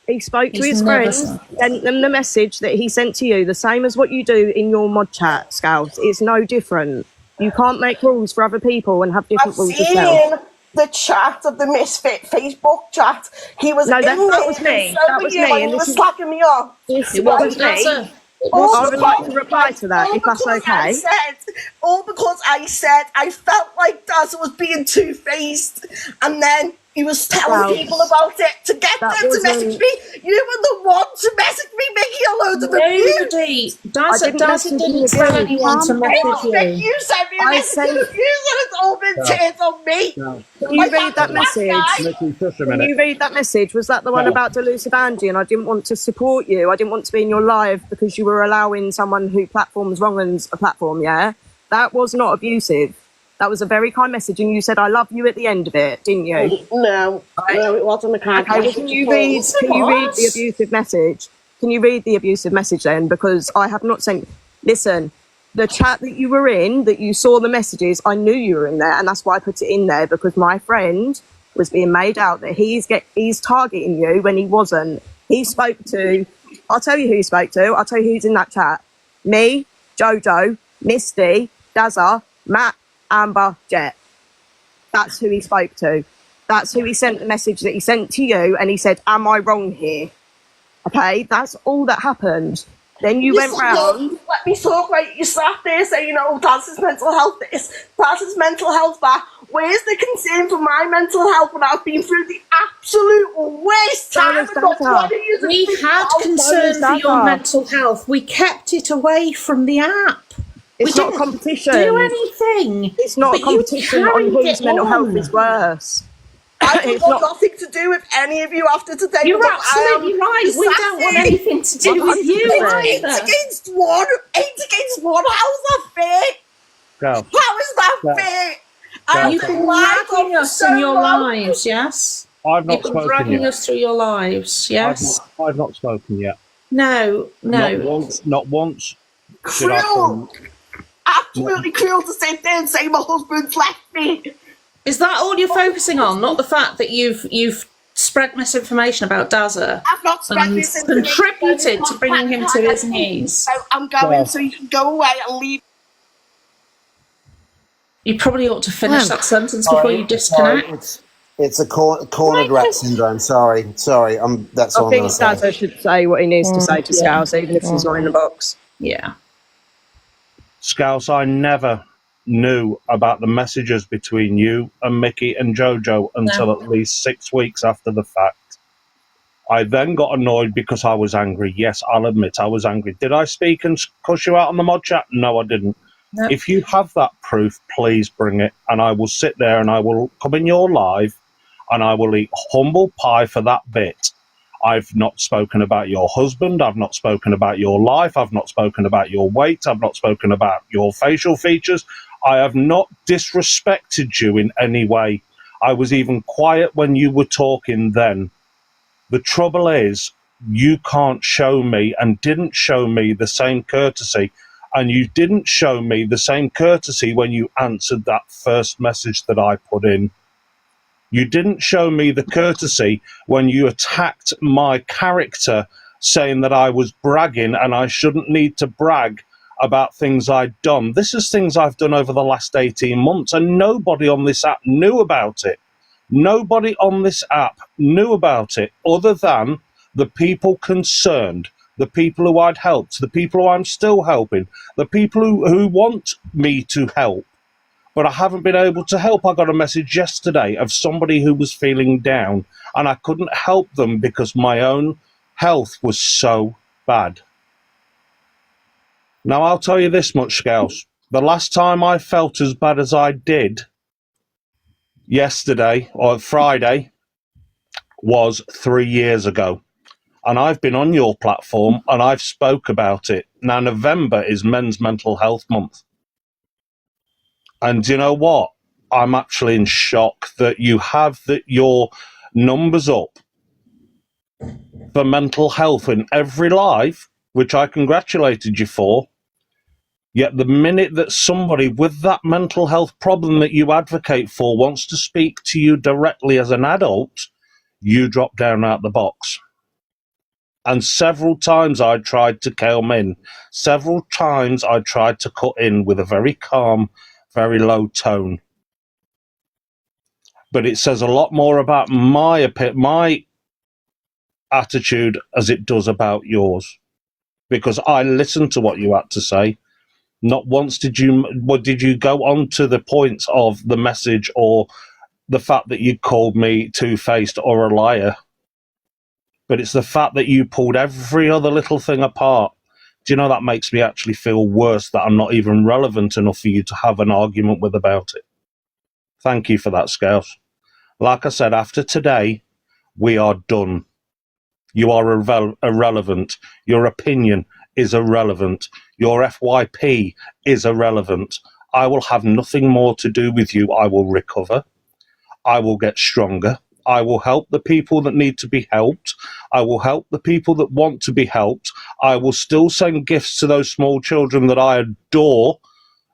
He spoke to He's his never friends, slapped. sent them the message that he sent to you, the same as what you do in your mod chat, Scouse. It's no different. You can't make rules for other people and have different I've rules yourself. seen the chat of the Misfit Facebook chat. He was No, in that there, was me. and so That were was you, me, and and he this was is- slacking me off. It wasn't Dazza. I would like to reply to that, if that's okay. All because I said I felt like Dazza was being two-faced, and then he was telling Well, people about it to get them that to message wasn't- me. You were the one to message me, making a load of Nobody. Dazza didn't tell anyone to message you. You sent me a I message sent- of abuse, and it's all been turned on me. Can you read that message? Can you read that message? Was that the one about Delusive Andy? And I didn't want to support you. I didn't want to be in your live because you were allowing someone who platforms wrongs a platform, yeah? That was not abusive. That was a very kind message, and you said I love you at the end of it, didn't you? No, no, it wasn't a kind Okay, well, can you read the abusive message? Can you read the abusive message then? Because I have not sent... Listen, the chat that you were in, that you saw the messages, I knew you were in there, and that's why I put it in there, because my friend was being made out that he's targeting you when he wasn't. He spoke to... I'll tell you who he spoke to. I'll tell you who's in that chat. Me, Jojo, Misty, Dazza, Matt, Amber, Jet. That's who he spoke to. That's who he sent the message that he sent to you, and he said, am I wrong here? Okay, that's all that happened. Then you went round. Let me talk, right? You sat there saying, oh, that's his mental health this, that's his mental health that. Where's the concern for my mental health when I've been through the absolute worst time? We had concern for your mental health. We kept it away from the app. It's we not a didn't competition. do anything. It's not But a competition you on carried whose it mental health on. is worse. I don't It's want not- nothing to do with any of you after today. You're because absolutely right. We don't want anything to do with you Eight either. against one. 8 against 1. How's that fair? Go. How is that Go. fair? Go. You've been dragging us in your lives, yes? I've not You've been spoken dragging yet. us through your lives, yes? I've not spoken yet. No. Not once. Did I Cruel. Absolutely cruel to sit there and say my husband's left me. Is that all you're focusing on? Not the fact that you've spread misinformation about Dazza I've not spread and misinformation. contributed to bringing him to his knees? So I'm going, so you can go away and leave. You probably ought to finish that sentence before you Sorry, disconnect. it's a cornered rat syndrome. Sorry. That's all I I'm think going to say. Dazza should say what he needs to say to Scouse, even if he's not in the box. Yeah. Scouse, I never knew about the messages between you and Mickey and JoJo until at least 6 weeks after the fact. I then got annoyed because I was angry. Yes, I'll admit I was angry. Did I speak and cuss you out on the mod chat? No, I didn't. Nope. If you have that proof, please bring it, and I will sit there and I will come in your live and I will eat humble pie for that bit. I've not spoken about your husband. I've not spoken about your life. I've not spoken about your weight. I've not spoken about your facial features. I have not disrespected you in any way. I was even quiet when you were talking then. The trouble is, you can't show me and didn't show me the same courtesy, and you didn't show me the same courtesy when you answered that first message that I put in. You didn't show me the courtesy when you attacked my character, saying that I was bragging and I shouldn't need to brag about things I'd done. This is things I've done over the last 18 months, and nobody on this app knew about it. Nobody on this app knew about it other than the people concerned, the people who I'd helped, the people who I'm still helping, the people who want me to help. But I haven't been able to help. I got a message yesterday of somebody who was feeling down, and I couldn't help them because my own health was so bad. Now, I'll tell you this much, Scouse. The last time I felt as bad as I did yesterday, or Friday, was 3 years ago. And I've been on your platform, and I've spoke about it. Now, November is Men's Mental Health Month. And you know what? I'm actually in shock that you have your numbers up for mental health in every live, which I congratulated you for. Yet the minute that somebody with that mental health problem that you advocate for wants to speak to you directly as an adult, you drop down out the box. And several times I tried to come in. Several times I tried to cut in with a very calm, very low tone. But it says a lot more about my attitude as it does about yours. Because I listened to what you had to say. Not once did you go on to the points of the message or the fact that you called me two-faced or a liar. But it's the fact that you pulled every other little thing apart. Do you know, that makes me actually feel worse that I'm not even relevant enough for you to have an argument with about it. Thank you for that, Scouse. Like I said, after today, we are done. You are irrelevant. Your opinion is irrelevant. Your FYP is irrelevant. I will have nothing more to do with you. I will recover. I will get stronger. I will help the people that need to be helped. I will help the people that want to be helped. I will still send gifts to those small children that I adore,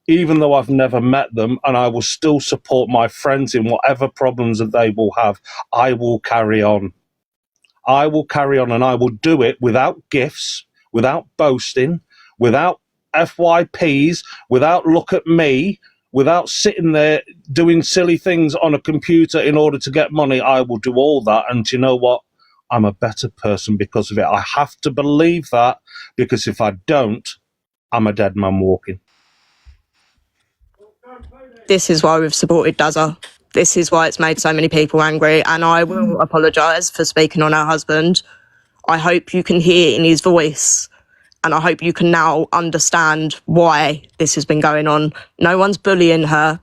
even though I've never met them, and I will still support my friends in whatever problems that they will have. I will carry on. I will carry on, and I will do it without gifts, without boasting, without FYPs, without look at me, without sitting there doing silly things on a computer in order to get money. I will do all that, and you know what? I'm a better person because of it. I have to believe that, because if I don't, I'm a dead man walking. This is why we've supported Dazza. This is why it's made so many people angry, and I will apologise for speaking on her husband. I hope you can hear in his voice, and I hope you can now understand why this has been going on. No one's bullying her.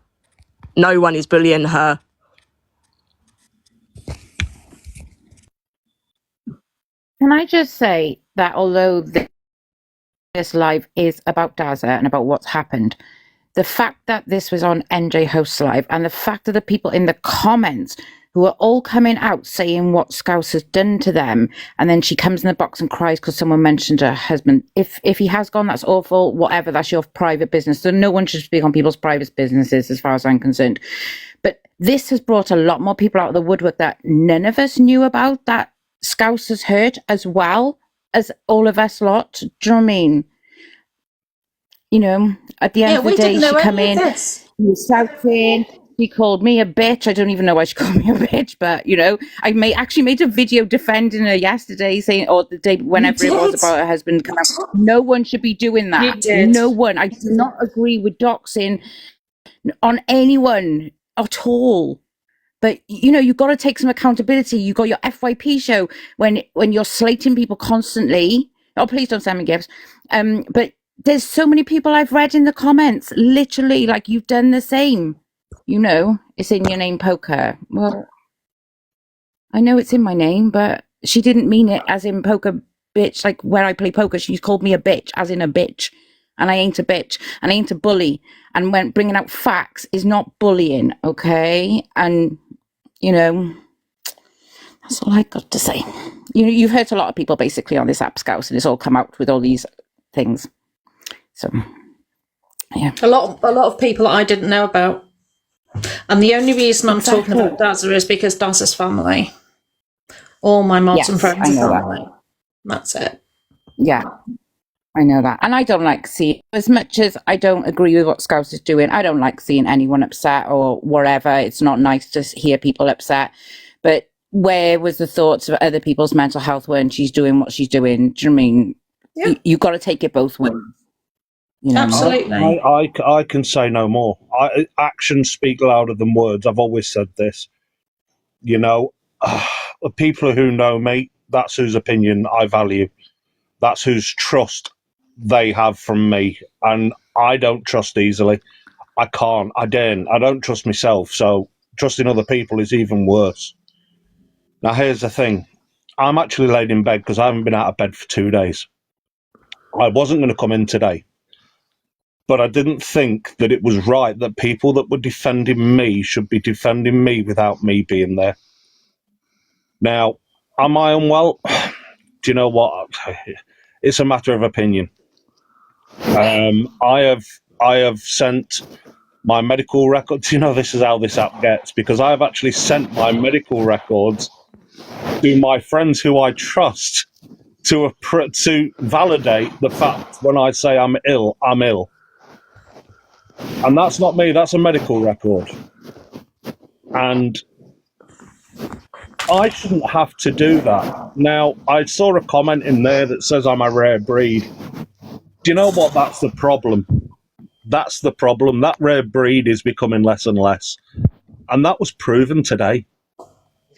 No one is bullying her. Can I just say that although this live is about Dazza and about what's happened, the fact that this was on NJ Host Live and the fact that the people in the comments who are all coming out saying what Scouse has done to them, and then she comes in the box and cries because someone mentioned her husband. If he has gone, that's awful, whatever, that's your private business. So no one should speak on people's private businesses as far as I'm concerned. But this has brought a lot more people out of the woodwork that none of us knew about, that Scouse has hurt as well as all of us lot. Do you know what I mean? You know, at the end of the day, she come in, she was shouting, she called me a bitch. I don't even know why she called me a bitch, but, you know, I actually made a video defending her yesterday, saying, or the day, whenever it was, about her husband coming out. No one should be doing that. No one. I do not agree with doxing on anyone at all. But you know, you've got to take some accountability. You got your FYP show when you're slating people constantly. Oh, please don't send me gifts. But there's so many people I've read in the comments, literally, like, you've done the same. You know, it's in your name, poker. Well, I know it's in my name, but she didn't mean it as in poker bitch. Like, when I play poker, she's called me a bitch, as in a bitch. And I ain't a bitch, and I ain't a bully. And when bringing out facts is not bullying, okay? And, you know, that's all I got to say. You know, you've hurt a lot of people basically on this app, Scouse, and it's all come out with all these things. So, yeah. A lot of people I didn't know about. And the only reason I'm talking about Dazza is because Dazza's family. All my mods and friends are family. That's it. Yeah. I know that. And I don't like seeing, as much as I don't agree with what Scouse is doing, I don't like seeing anyone upset or whatever. It's not nice to hear people upset. But where was the thoughts of other people's mental health when she's doing what she's doing? Do you know what I mean? Yeah. You've got to take it both ways. You know? Absolutely. I can say no more. Actions speak louder than words. I've always said this. You know, the people who know me, that's whose opinion I value. That's whose trust they have from me, and I don't trust easily. I can't. I daren't. I don't trust myself, so trusting other people is even worse. Now, here's the thing. I'm actually laid in bed because I haven't been out of bed for 2 days. I wasn't going to come in today, but I didn't think that it was right that people that were defending me should be defending me without me being there. Now, am I unwell? Do you know what? It's a matter of opinion. I have sent my medical records. You know, this is how this app gets, because I have actually sent my medical records to my friends who I trust to validate the fact when I say I'm ill, I'm ill. And that's not me, that's a medical record. And I shouldn't have to do that. Now, I saw a comment in there that says I'm a rare breed. Do you know what? That's the problem. That's the problem. That rare breed is becoming less and less. And that was proven today.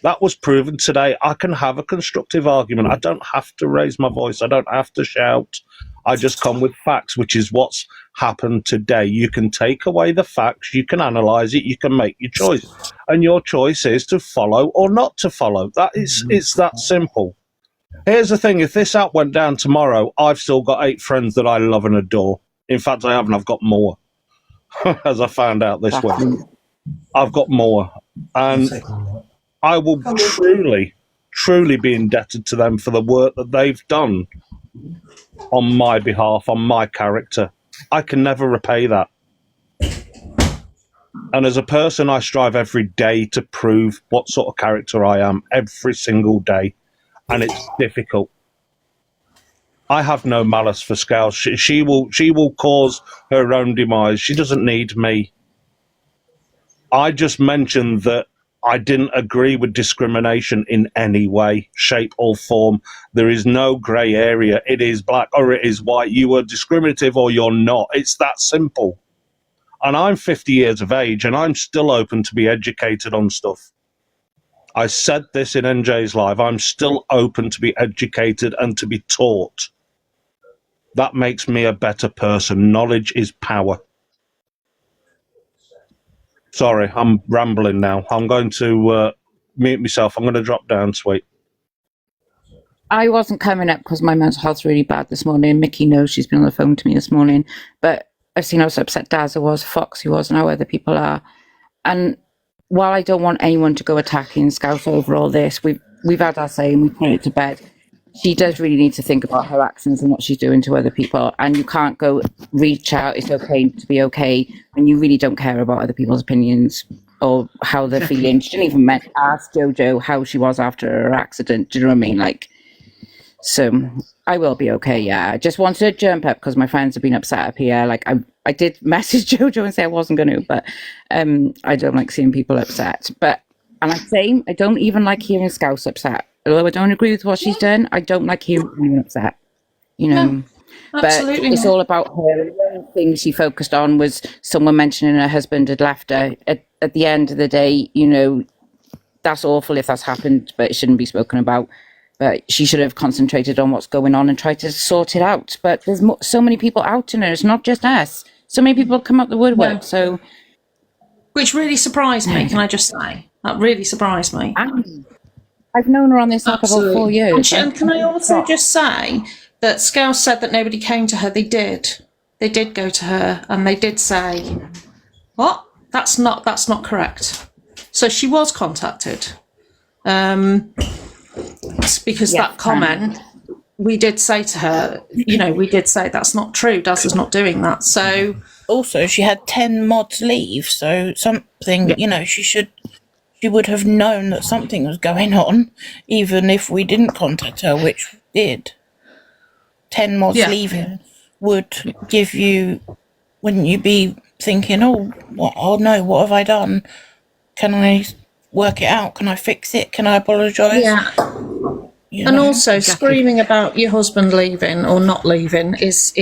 That was proven today. I can have a constructive argument. I don't have to raise my voice. I don't have to shout. I just come with facts, which is what's happened today. You can take away the facts. You can analyse it. You can make your choice. And your choice is to follow or not to follow. It's that simple. Here's the thing. If this app went down tomorrow, I've still got 8 friends that I love and adore. In fact, I haven't. I've got more, as I found out this week. I've got more. And I will truly, truly be indebted to them for the work that they've done on my behalf, on my character. I can never repay that. And as a person, I strive every day to prove what sort of character I am, every single day. And it's difficult. I have no malice for Scouse. She will cause her own demise. She doesn't need me. I just mentioned that I didn't agree with discrimination in any way, shape or form. There is no grey area. It is black or it is white. You are discriminative or you're not. It's that simple. And I'm 50 years of age and I'm still open to be educated on stuff. I said this in NJ's Live. I'm still open to be educated and to be taught. That makes me a better person. Knowledge is power. Sorry, I'm rambling now. I'm going to mute myself. I'm going to drop down, sweet. I wasn't coming up because my mental health's really bad this morning. Mickey knows, she's been on the phone to me this morning. But I've seen how upset Dazza was, Foxy was, and how other people are. And while I don't want anyone to go attacking Scouse over all this, we've had our say and we've put it to bed. She does really need to think about her actions and what she's doing to other people. And you can't go reach out, it's okay to be okay, when you really don't care about other people's opinions or how they're feeling. She didn't even ask JoJo how she was after her accident. Do you know what I mean? Like, so I will be okay, yeah. I just wanted to jump up because my friends have been upset up here. Like, I did message JoJo and say I wasn't going to, but I don't like seeing people upset. But, and I'm saying, I don't even like hearing Scouse upset. Although I don't agree with what she's done, I don't like hearing anyone upset, you know. No, but it's all about her. The only thing she focused on was someone mentioning her husband had left her. At the end of the day, you know, that's awful if that's happened, but it shouldn't be spoken about. But she should have concentrated on what's going on and tried to sort it out. But there's so many people out in her. It's not just us. So many people come out the woodwork. Yeah. So, which really surprised me. Can I just say that really surprised me? I've known her on this app about 4 years. And can I also just say that Scouse said that nobody came to her. They did. They did go to her, and they did say, "What? That's not correct." So she was contacted. Because that comment, we did say to her, we did say that's not true. Daz is not doing that. So also, she had 10 mods leave, so something, she would have known that something was going on, even if we didn't contact her, which we did. 10 mods leaving would give you, wouldn't you be thinking, oh no, what have I done? Can I work it out? Can I fix it? Can I apologise? Yeah. And also, screaming about your husband leaving or not leaving is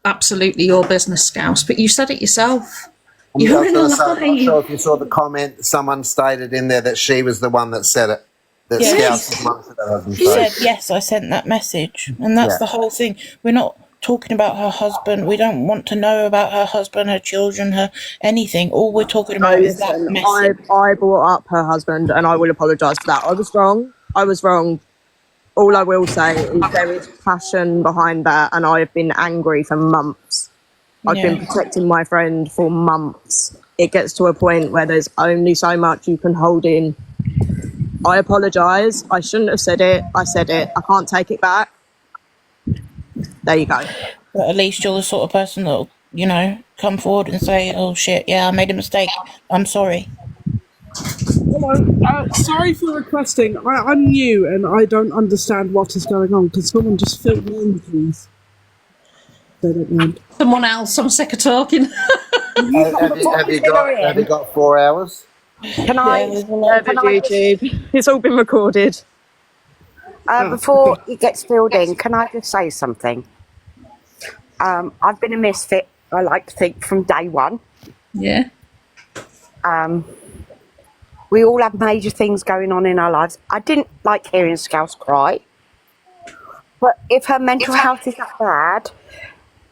absolutely your business, Scouse. But you said it yourself. You're in a lie. I'm not sure if you saw the comment. Someone stated in there that she was the one that said it. That Scouse was one that husband. She said, yes, I sent that message. And that's the whole thing. We're not talking about her husband. We don't want to know about her husband, her children, her anything. All we're talking about is that message. I brought up her husband, and I will apologise for that. I was wrong. All I will say is there is passion behind that, and I have been angry for months. I've been protecting my friend for months. It gets to a point where there's only so much you can hold in. I apologise. I shouldn't have said it. I said it. I can't take it back. There you go. But at least you're the sort of person that'll, come forward and say, oh shit, yeah, I made a mistake. I'm sorry. Hello, sorry for requesting. I'm new and I don't understand what is going on. Can someone just fill me in, please? They don't mind. Someone else. I'm sick of talking. have you got 4 hours? Can I? YouTube. It's all been recorded. Before it gets filled in, can I just say something? I've been a misfit, I like to think, from day one. Yeah. We all have major things going on in our lives. I didn't like hearing Scouse cry. But if her mental health is that bad,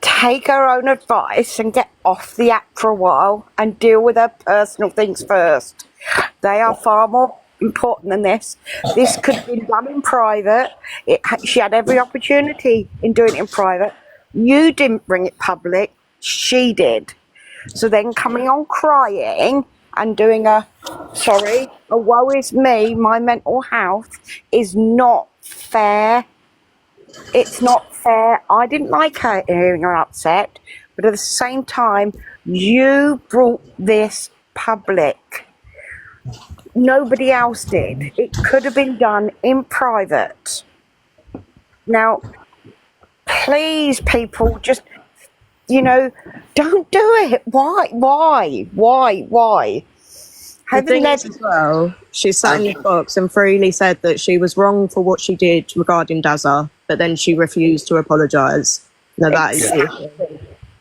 take her own advice and get off the app for a while and deal with her personal things first. They are far more important than this. This could have been done in private. She had every opportunity in doing it in private. You didn't bring it public. She did. So then coming on crying and doing a woe is me, my mental health is not fair. It's not fair. I didn't like her hearing her upset, but at the same time, you brought this public. Nobody else did. It could have been done in private. Now, please, people, just, don't do it. Why? The thing is as well, she sat in the box and freely said that she was wrong for what she did regarding Dazza, but then she refused to apologise. Now that is the issue.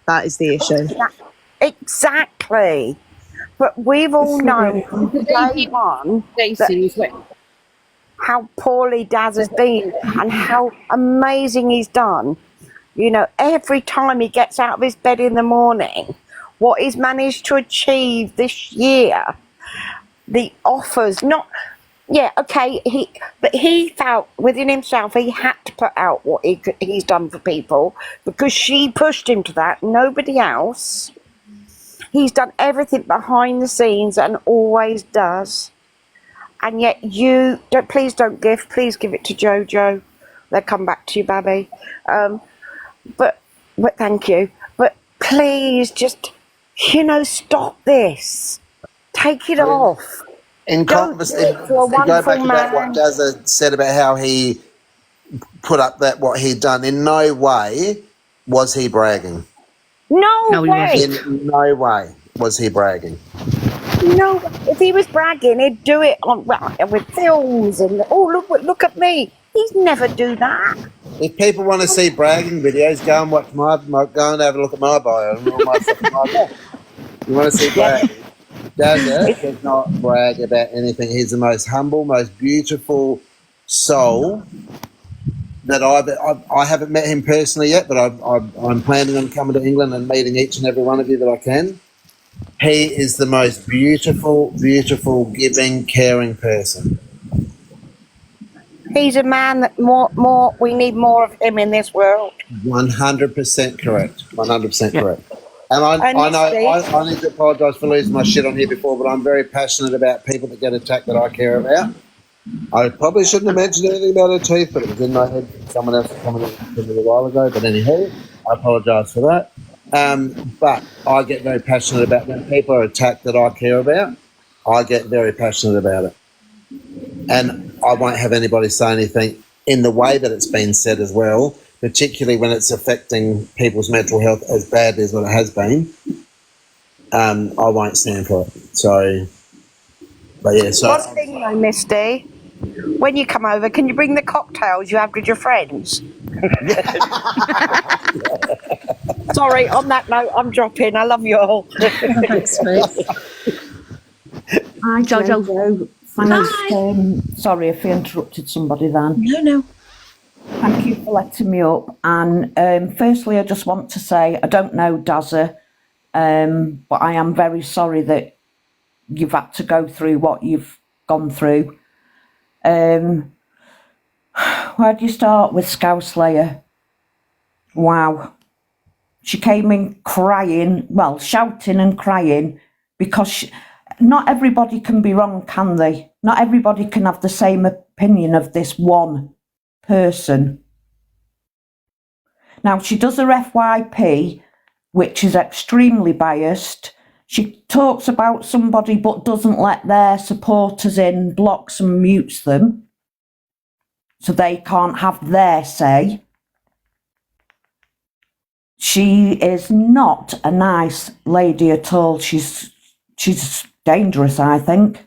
That is the issue. Exactly. But we've all known from day one how poorly Daz has been and how amazing he's done. Every time he gets out of his bed in the morning, what he's managed to achieve this year, the offers, he felt within himself he had to put out what he's done for people because she pushed him to that, nobody else. He's done everything behind the scenes and always does. And yet please give it to JoJo. They'll come back to you, Babby. But thank you. But please just, stop this. Take it off. In conversation, go back about what Dazza said about how he put up what he'd done. In no way was he bragging. No way. In no way was he bragging. No, if he was bragging, he'd do it with films and look at me. He'd never do that. If people want to see bragging videos, go and watch go and have a look at my bio and all my stuff. You want to see bragging? does not brag about anything. He's the most humble, most beautiful soul that I haven't met him personally yet, but I'm planning on coming to England and meeting each and every one of you that I can. He is the most beautiful, beautiful, giving, caring person. He's a man that we need more of him in this world. 100% correct. 100% correct. And I know I need to apologise for losing my shit on here before, but I'm very passionate about people that get attacked that I care about. I probably shouldn't have mentioned anything about her teeth, but it was in my head. Someone else was coming in a while ago. But anyhow, I apologise for that. But I get very passionate about when people are attacked that I care about. I get very passionate about it. And I won't have anybody say anything in the way that it's been said as well, particularly when it's affecting people's mental health as badly as what it has been. I won't stand for it. So, but yeah. So One thing though, Misty, when you come over, can you bring the cocktails you have with your friends? Sorry, on that note, I'm dropping. I love you all. Thanks, mate. Hi, Jojo. Thanks. Sorry if I interrupted somebody then. No. Thank you for letting me up. And firstly, I just want to say, I don't know Dazza, but I am very sorry that you've had to go through what you've gone through. Where do you start with Scouse Layer? Wow. She came in crying, well, shouting and crying, because not everybody can be wrong, can they? Not everybody can have the same opinion of this one person. Now, she does her FYP, which is extremely biased. She talks about somebody but doesn't let their supporters in, blocks and mutes them, so they can't have their say. She is not a nice lady at all. She's dangerous, I think.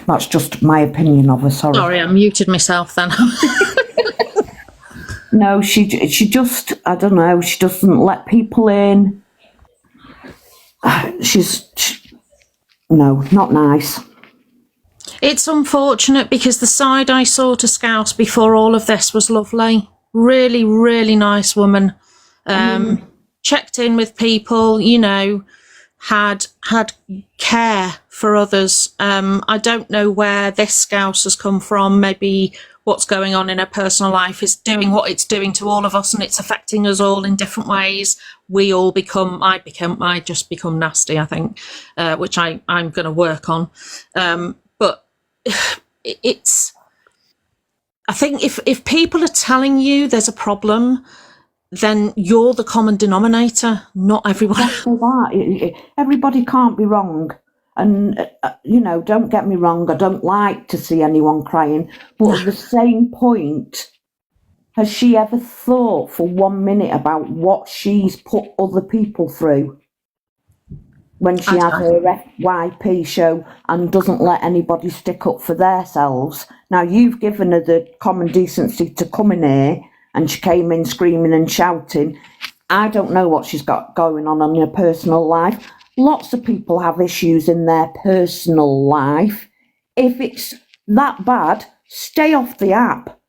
That's just my opinion of her, sorry. Sorry, I muted myself then. No, she just, I don't know, she doesn't let people in. No, not nice. It's unfortunate because the side I saw to Scouse before all of this was lovely. Really, really nice woman. Checked in with people, you know, had care for others. I don't know where this Scouse has come from. Maybe what's going on in her personal life is doing what it's doing to all of us, and it's affecting us all in different ways. I just become nasty, I think, which I'm going to work on. But I think if people are telling you there's a problem, then you're the common denominator, not everybody. Exactly that. Everybody can't be wrong. And, you know, don't get me wrong, I don't like to see anyone crying. But at the same point, has she ever thought for 1 minute about what she's put other people through? When she has her FYP show and doesn't let anybody stick up for themselves. Now, you've given her the common decency to come in here, and she came in screaming and shouting. I don't know what she's got going on in her personal life. Lots of people have issues in their personal life. If it's that bad, stay off the app.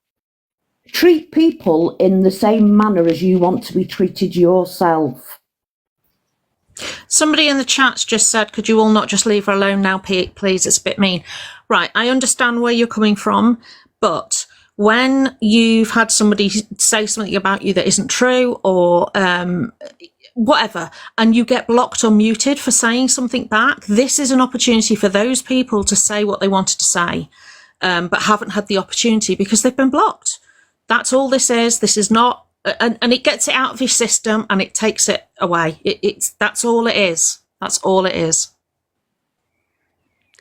Treat people in the same manner as you want to be treated yourself. Somebody in the chat's just said, could you all not just leave her alone now, please? It's a bit mean. Right, I understand where you're coming from, but when you've had somebody say something about you that isn't true or whatever, and you get blocked or muted for saying something back, this is an opportunity for those people to say what they wanted to say, but haven't had the opportunity because they've been blocked. That's all this is. This is not, and it gets it out of your system and it takes it away. That's all it is. That's all it is.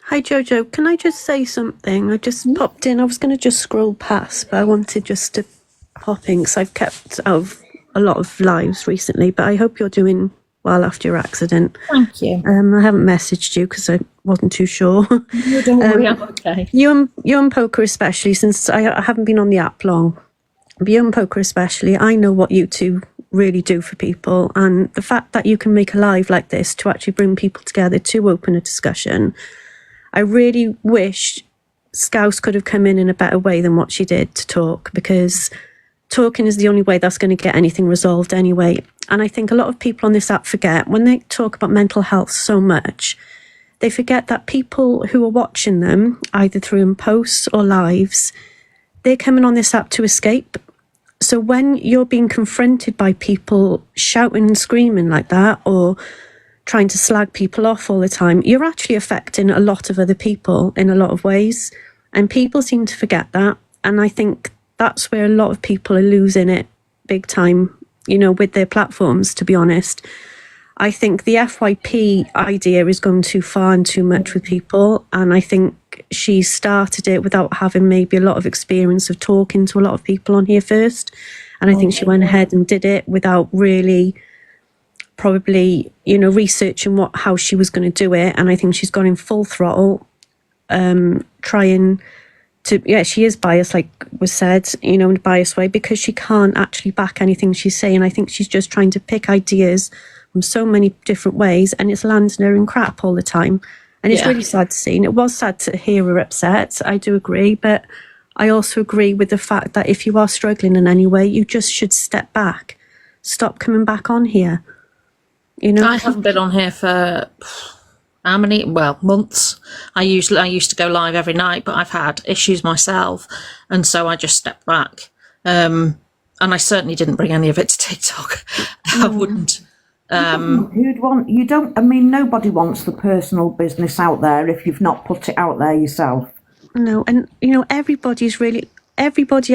Hi Jojo, can I just say something? I just popped in. I was going to just scroll past, but I wanted just to pop in because I've kept out of a lot of lives recently, but I hope you're doing well after your accident. Thank you. I haven't messaged you because I wasn't too sure. No, don't worry, I'm okay. You and Poker especially, since I haven't been on the app long. beyond poker especially, I know what you two really do for people, and the fact that you can make a live like this to actually bring people together to open a discussion, I really wish Scouse could have come in a better way than what she did to talk, because talking is the only way that's going to get anything resolved anyway. And I think a lot of people on this app forget, when they talk about mental health so much, they forget that people who are watching them, either through posts or lives, they're coming on this app to escape. So when you're being confronted by people shouting and screaming like that, or trying to slag people off all the time, you're actually affecting a lot of other people in a lot of ways. And people seem to forget that. And I think that's where a lot of people are losing it big time, you know, with their platforms, to be honest. I think the FYP idea is going too far and too much with people. And I think she started it without having maybe a lot of experience of talking to a lot of people on here first. And I think she went ahead and did it without really probably, you know, researching how she was going to do it. And I think she's gone in full throttle, trying to, yeah, she is biased, like was said, you know, in a biased way, because she can't actually back anything she's saying. I think she's just trying to pick ideas from so many different ways, and it's landing her in crap all the time. And it's really sad to see. And it was sad to hear her upset, I do agree, but I also agree with the fact that if you are struggling in any way, you just should step back. Stop coming back on here. You know, I haven't been on here for how many? Well, months. I used to go live every night, but I've had issues myself, and so I just stepped back. And I certainly didn't bring any of it to TikTok. I wouldn't. Who'd want? You don't. I mean, nobody wants the personal business out there if you've not put it out there yourself. No, and you know, everybody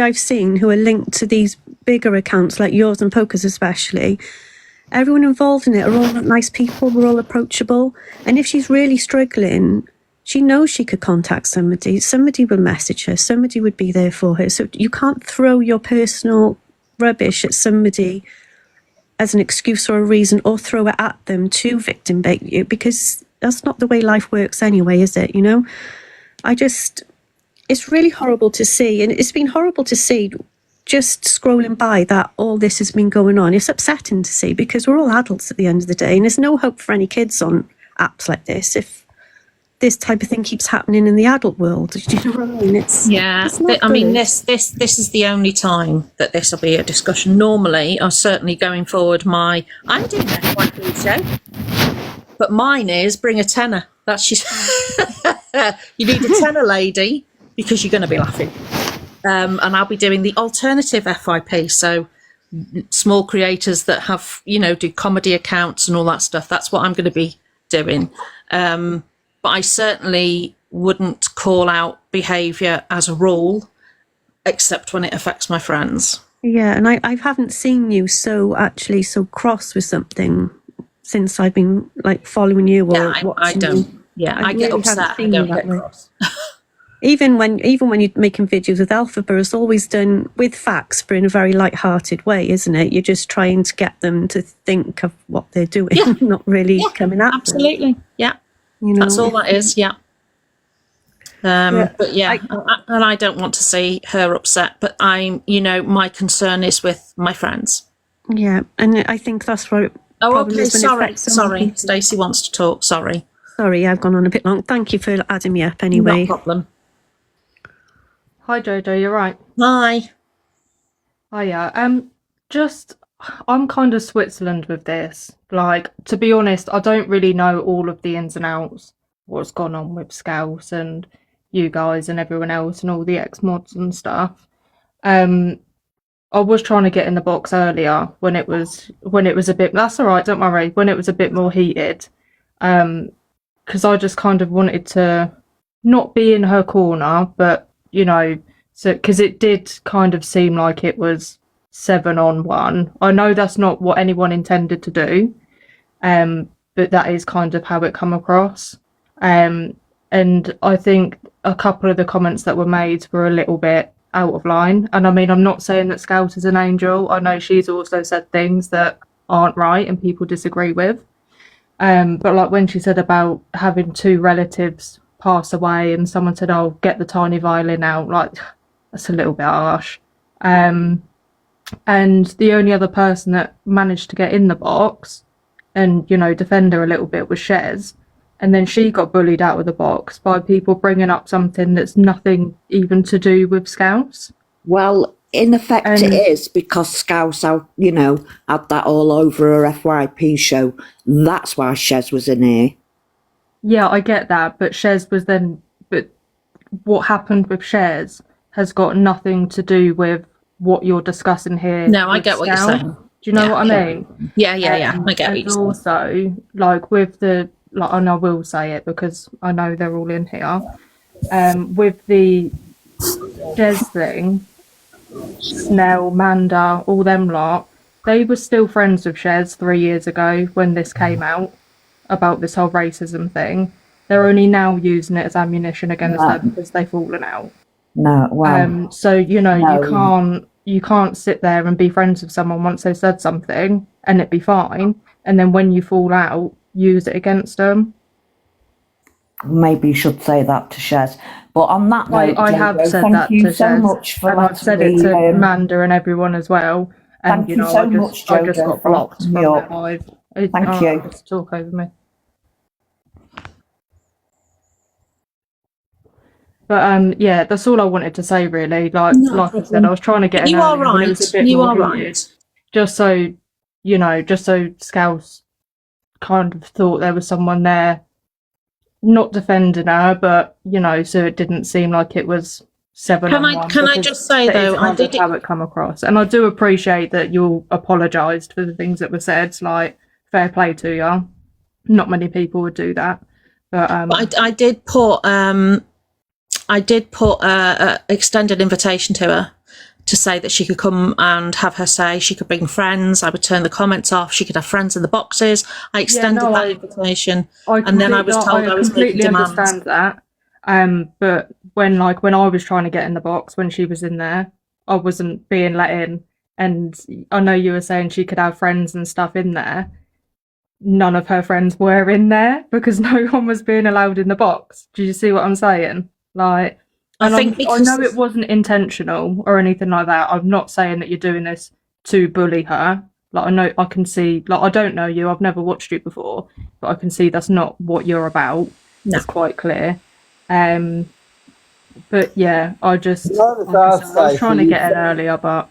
I've seen who are linked to these bigger accounts like yours and Poker's especially, everyone involved in it are all nice people, we're all approachable. And if she's really struggling, she knows she could contact somebody. Somebody will message her, somebody would be there for her. So you can't throw your personal rubbish at somebody as an excuse or a reason, or throw it at them to victim bait you, because that's not the way life works anyway, is it? You know, it's really horrible to see, and it's been horrible to see just scrolling by that all this has been going on. It's upsetting to see, because we're all adults at the end of the day, and there's no hope for any kids on apps like this if this type of thing keeps happening in the adult world. Do you know what I mean? It's I mean, this is the only time that this will be a discussion. Normally, I'm certainly going forward. I'm doing FYP show, but mine is bring a tenner. That's just you need a tenner, lady, because you're going to be laughing. And I'll be doing the alternative FYP, so small creators that have, you know, do comedy accounts and all that stuff. That's what I'm going to be doing. But I certainly wouldn't call out behaviour as a rule, except when it affects my friends. Yeah, and I haven't seen you so cross with something since I've been like following you or watching I don't. you. Yeah, I get upset. I don't get cross. Even when you're making videos with Alphaba, it's always done with facts, but in a very light-hearted way, isn't it? You're just trying to get them to think of what they're doing, not really coming at them. Absolutely, yeah. You know, that's all that is, yeah. But yeah, and I don't want to see her upset, but my concern is with my friends. Yeah, and I think that's what it okay, sorry. Stacey wants to talk, sorry. Sorry, I've gone on a bit long. Thank you for adding me up anyway. No problem. Hi Jojo, you're right. Hi. Hiya. I'm kind of Switzerland with this. Like, to be honest, I don't really know all of the ins and outs, what's gone on with Scouse and you guys and everyone else and all the ex-mods and stuff. I was trying to get in the box earlier when it was a bit, that's all right, don't worry, when it was a bit more heated. Because I just kind of wanted to not be in her corner, but, you know, so because it did kind of seem like it was 7-on-1. I know that's not what anyone intended to do, but that is kind of how it come across. And I think a couple of the comments that were made were a little bit out of line. And I mean, I'm not saying that Scout is an angel. I know she's also said things that aren't right and people disagree with. But like when she said about having 2 relatives pass away and someone said, oh, get the tiny violin out, like, that's a little bit harsh. and the only other person that managed to get in the box and, you know, defend her a little bit was Shez. And then she got bullied out of the box by people bringing up something that's nothing even to do with Scouse. Well, in effect, it is because Scouse, you know, had that all over her FYP show. That's why Shez was in here. Yeah, I get that, but Shez was then. But what happened with Shez has got nothing to do with what you're discussing here. No, I with get what you're Scouse. saying. Do you know what I mean? Yeah, I get what And you're saying. also, like with the and I will say it because I know they're all in here. With the Shez thing, Snell, Manda, all them lot, they were still friends with Shez 3 years ago when this came out about this whole racism thing. They're only now using it as ammunition against her because they've fallen out. No, well, so you know, no. you can't sit there and be friends with someone once they said something and it be fine, and then when you fall out, use it against them. Maybe you should say that to Shez. But on that note, I have Jojo, said thank that you to so Shez, much for and I've letting said it me, to Amanda and everyone as well. And thank you you know, so I much, just Jojo, got for blocked letting from me their up. live. Thank you. Just talk over me. But yeah, that's all I wanted to say really. Like I said, I was trying to get You an are early when it was a right. bit You more are heated, right. just so you know, just so Scouse kind of thought there was someone there, not defending her, but you know, so it didn't seem like it was 7-on-1. Can I just say though, I did how it come across, and I do appreciate that you apologised for the things that were said. Like, fair play to you. Not many people would do that, but I did put a extended invitation to her to say that she could come and have her say. She could bring friends. I would turn the comments off. She could have friends in the boxes. I extended that invitation, and then I was told I was making demands. Understand that. But when I was trying to get in the box when she was in there, I wasn't being let in. And I know you were saying she could have friends and stuff in there. None of her friends were in there because no one was being allowed in the box. Do you see what I'm saying? Like, I know it wasn't intentional or anything like that. I'm not saying that you're doing this to bully her. Like, I know, I can see, like, I don't know you, I've never watched you before, but I can see that's not what you're about. No. It's quite clear. But yeah, I just, I was trying to get in earlier, but...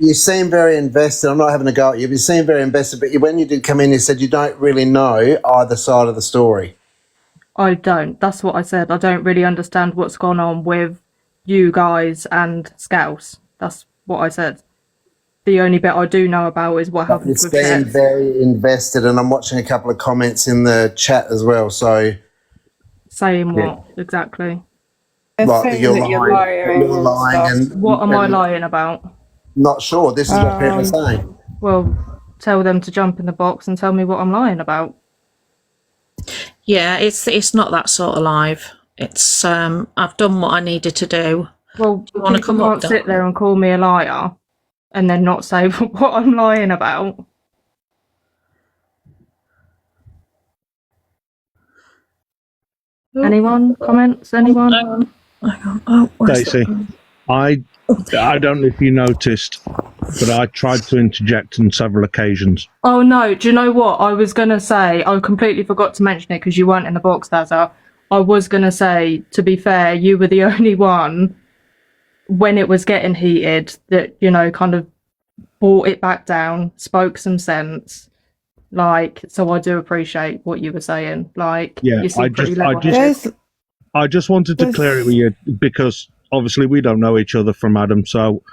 You seem very invested. I'm not having a go at you, but you seem very invested. But when you did come in, you said you don't really know either side of the story. I don't. That's what I said. I don't really understand what's gone on with you guys and Scouse. That's what I said. The only bit I do know about is what happened You with seem Shez. very invested, and I'm watching a couple of comments in the chat as well. So, saying what exactly? Like you're lying, and what am I lying about? Not sure. This is what people are saying. Well, tell them to jump in the box and tell me what I'm lying about. Yeah, it's not that sort of live. It's I've done what I needed to do. Well, do you want to come up? Can't sit there and call me a liar and then not say what I'm lying about. Anyone? Comments? Anyone? Stacey, I don't know if you noticed, but I tried to interject on several occasions. Oh no, do you know what? I was going to say, I completely forgot to mention it because you weren't in the box, Dazza. I was going to say, to be fair, you were the only one when it was getting heated that, you know, kind of brought it back down, spoke some sense. Like, so I do appreciate what you were saying. Like, Yeah, you seem pretty level-headed. I just wanted to clear it with you because obviously we don't know each other from Adam. So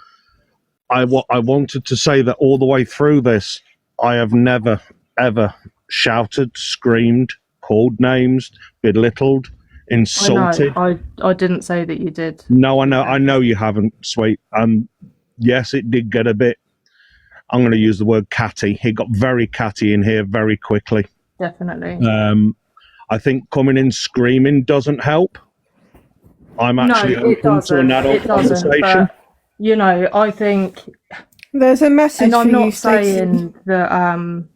I wanted to say that all the way through this, I have never, ever shouted, screamed, called names, belittled, insulted. I didn't say that you did. No, I know you haven't, sweet. Yes, it did get a bit, I'm going to use the word catty. It got very catty in here very quickly. Definitely. I think coming in screaming doesn't help. I'm actually open to an adult conversation. But, you know, I think there's a message. And I'm for not you, saying that. I'm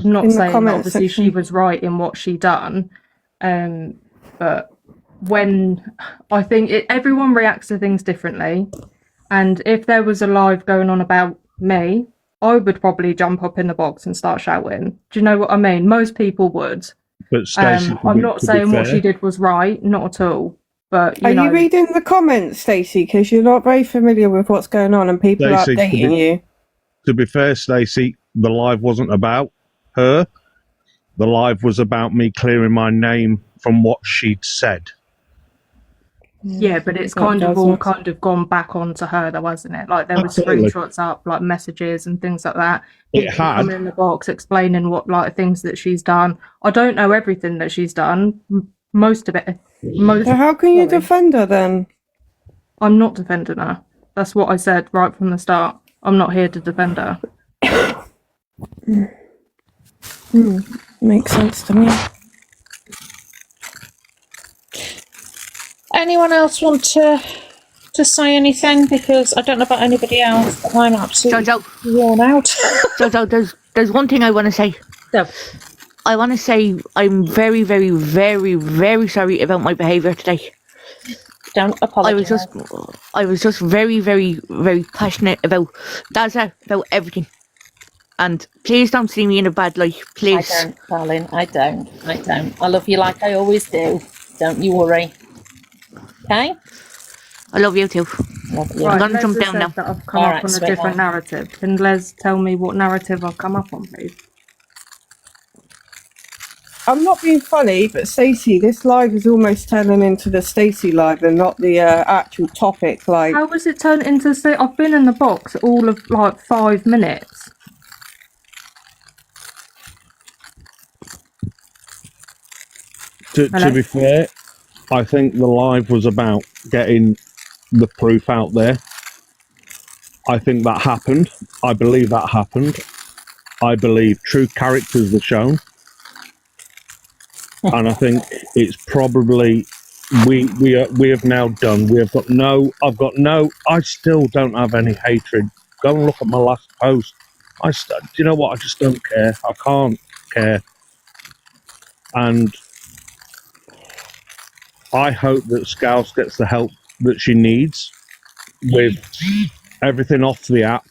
not saying that obviously she was right in what she done. But when I think everyone reacts to things differently, and if there was a live going on about me, I would probably jump up in the box and start shouting. Do you know what I mean? Most people would. But Stacey, I'm not saying what she did was right, not at all. But Are you reading the comments, Stacey? Because you're not very familiar with what's going on, and people are Stacey, updating you. To be fair, Stacey, the live wasn't about her. The live was about me clearing my name from what she'd said. Yeah, but it's kind of all kind of gone back onto her, though, hasn't it? Like there were Absolutely. screenshots up, like messages and things like that. It People had. coming in the box explaining what like things that she's done. I don't know everything that she's done. Most of it. So how can you defend her then? I'm not defending her. That's what I said right from the start. I'm not here to defend her. Makes sense to me. Anyone else want to say anything? Because I don't know about anybody else, but I'm absolutely worn out. Jojo, there's one thing I want to say. No. I want to say I'm very, very, very, very sorry about my behaviour today. Don't apologise. I was just very, very, very passionate about Daza, about everything. And please don't see me in a bad light, please. I don't, darling. I don't. I love you like I always do. Don't you worry. Okay? I love you too. Love you. Right, I'm going to Les jump has down said now. that I've come up on a different narrative. Can Les tell me what narrative I've come up on, please? I'm not being funny, but Stacey, this live is almost turning into the Stacey live and not the actual topic. Like, How was it turned into? I've been in the box all of like 5 minutes. To be fair, I think the live was about getting the proof out there. I think that happened. I believe that happened. I believe true characters were shown. And I think it's probably we have now done. I still don't have any hatred. Go and look at my last post. Do you know what? I just don't care. I can't care. And I hope that Scouse gets the help that she needs with everything off the app.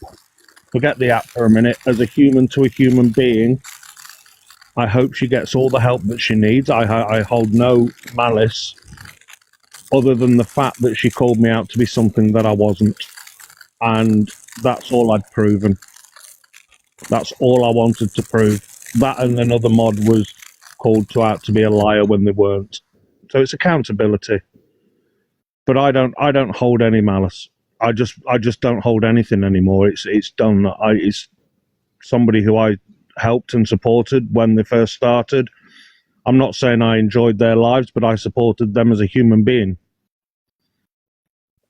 Forget the app for a minute. As a human to a human being, I hope she gets all the help that she needs. I hold no malice other than the fact that she called me out to be something that I wasn't. And that's all I'd proven. That's all I wanted to prove. That and another mod was called out to be a liar when they weren't. So it's accountability. But I don't hold any malice. I just don't hold anything anymore. It's done. It's somebody who I helped and supported when they first started. I'm not saying I enjoyed their lives, but I supported them as a human being.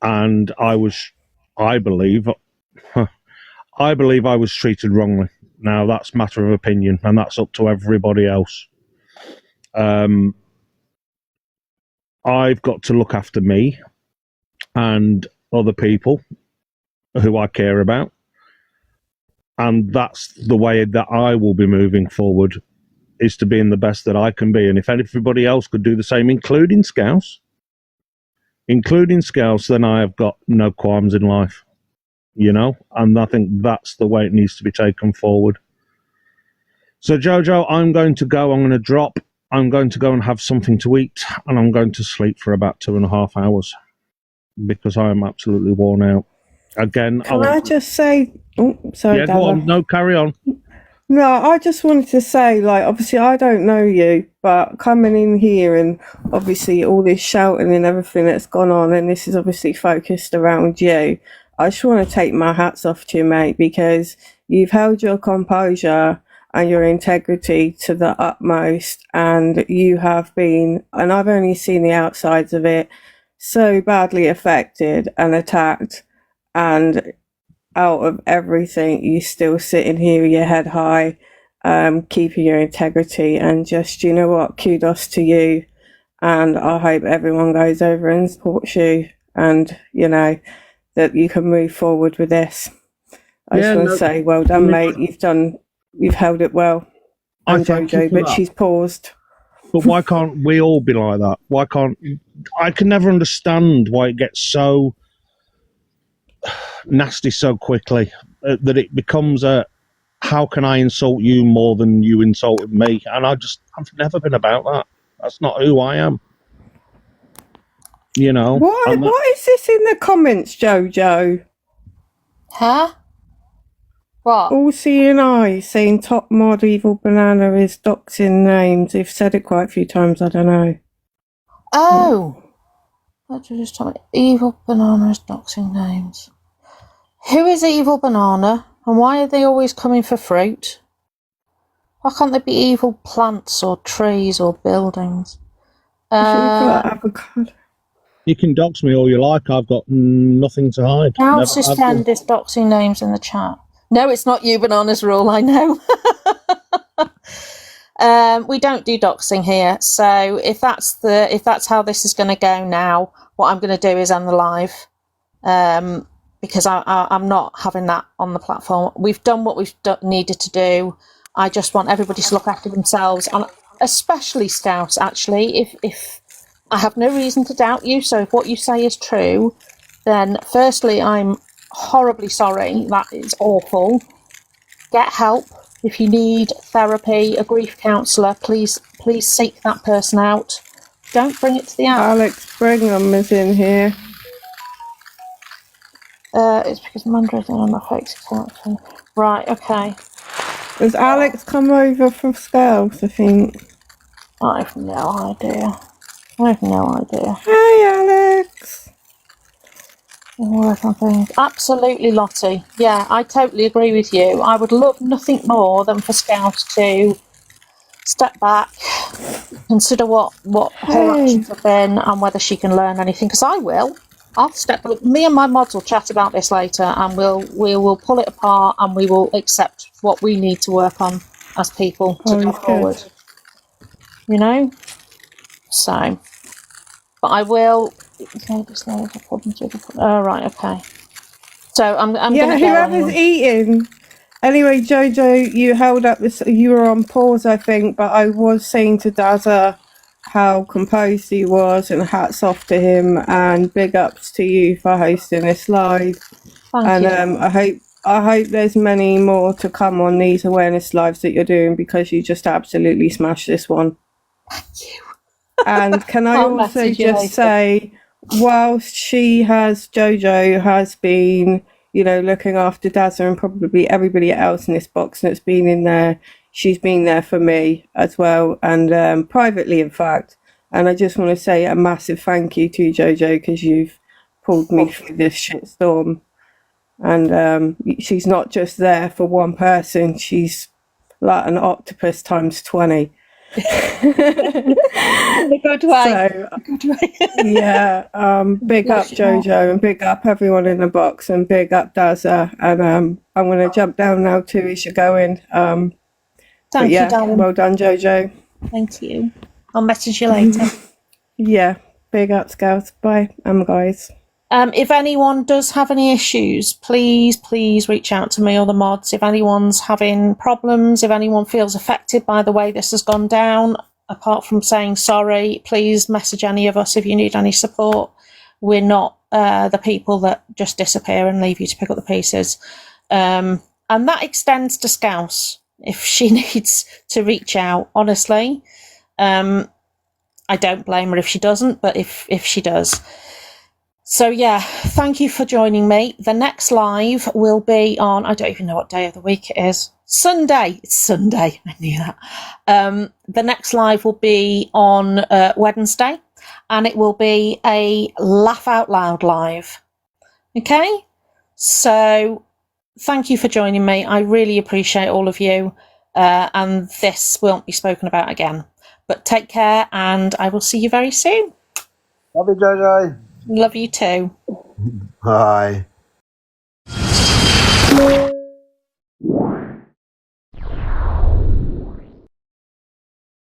And I believe I was treated wrongly. Now that's a matter of opinion, and that's up to everybody else. I've got to look after me and other people who I care about. And that's the way that I will be moving forward, is to being the best that I can be. And if everybody else could do the same, including Scouse, then I have got no qualms in life, and I think that's the way it needs to be taken forward. So Jojo, I'm going to drop. I'm going to go and have something to eat, and I'm going to sleep for about 2.5 hours because I am absolutely worn out. Again, can I just say... Oh, sorry, yeah, Dada. go on. No, carry on. No, I just wanted to say, like, obviously I don't know you, but coming in here and obviously all this shouting and everything that's gone on, and this is obviously focused around you, I just want to take my hats off to you, mate, because you've held your composure and your integrity to the utmost, and you have been, and I've only seen the outsides of it, so badly affected and attacked, and out of everything, you still sitting here with your head high, keeping your integrity, and just, you know what, kudos to you, and I hope everyone goes over and supports you, and that you can move forward with this. I just want to say, well done, mate. You've held it well. And Jojo, but she's paused. But why can't we all be like that? I can never understand why it gets so nasty so quickly that it becomes a, how can I insult you more than you insulted me? And I've never been about that. That's not who I am. You know. What is this in the comments, Jojo? Huh? What? All seeing eyes saying top mod evil banana is doxing names. They've said it quite a few times. I don't know. Oh. What did you just tell me? Evil banana is doxing names. Who is evil banana? And why are they always coming for fruit? Why can't they be evil plants or trees or buildings? Avocado. You can dox me all you like. I've got nothing to hide. House is send is doxing names in the chat. No, it's not you, Banana's rule. I know. We don't do doxing here. So if that's how this is going to go now, what I'm going to do is end the live. Because I'm not having that on the platform. We've done what we've needed to do. I just want everybody to look after themselves, and especially Scouse, actually. If I have no reason to doubt you, so if what you say is true, then firstly, I'm horribly sorry. That is awful. Get help. If you need therapy, a grief counsellor, please seek that person out. Don't bring it to the app. Alex Brigham is in here. It's because Mandra's on my fake account. Right, okay. Has Alex come over from Scouse, I think? I've no idea. Hey, Alex. Absolutely, Lottie. Yeah, I totally agree with you. I would love nothing more than for Scouse to step back, consider what her actions have been and whether she can learn anything, because I will. I'll step back. Me and my mods will chat about this later, and we will pull it apart, and we will accept what we need to work on as people to go forward. You know? So, but I will. Oh, right, okay. So I'm going to go. Whoever's eating. Anyway, Jojo, you held up this. You were on pause, I think, but I was saying to Dazza how composed he was, and hats off to him, and big ups to you for hosting this live. Thank you. I hope there's many more to come on these awareness lives that you're doing, because you just absolutely smashed this one. Thank you. And can I also just say, whilst Jojo has been, looking after Dazza and probably everybody else in this box that's been in there, she's been there for me as well, and privately, in fact. And I just want to say a massive thank you to Jojo, because you've pulled me through this shitstorm. And she's not just there for one person, she's like an octopus times 20. Good way. Big up Jojo, and big up everyone in the box, and big up Dazza. And I'm going to jump down now too as you're going. Thank you, darling. Well done, Jojo. Thank you. I'll message you later. Yeah, big up, Scouts. Bye, guys. If anyone does have any issues, please reach out to me or the mods. If anyone's having problems, if anyone feels affected by the way this has gone down, apart from saying sorry, please message any of us if you need any support. We're not the people that just disappear and leave you to pick up the pieces. And that extends to Scouse. If she needs to reach out, honestly, I don't blame her if she doesn't, but if she does. So yeah, thank you for joining me. The next live will be on, I don't even know what day of the week it is. Sunday. It's Sunday. I knew that. The next live will be on Wednesday, and it will be a laugh out loud live. Okay? So thank you for joining me. I really appreciate all of you. And this won't be spoken about again. But take care, and I will see you very soon. Love you, Jojo. Love you too. Bye.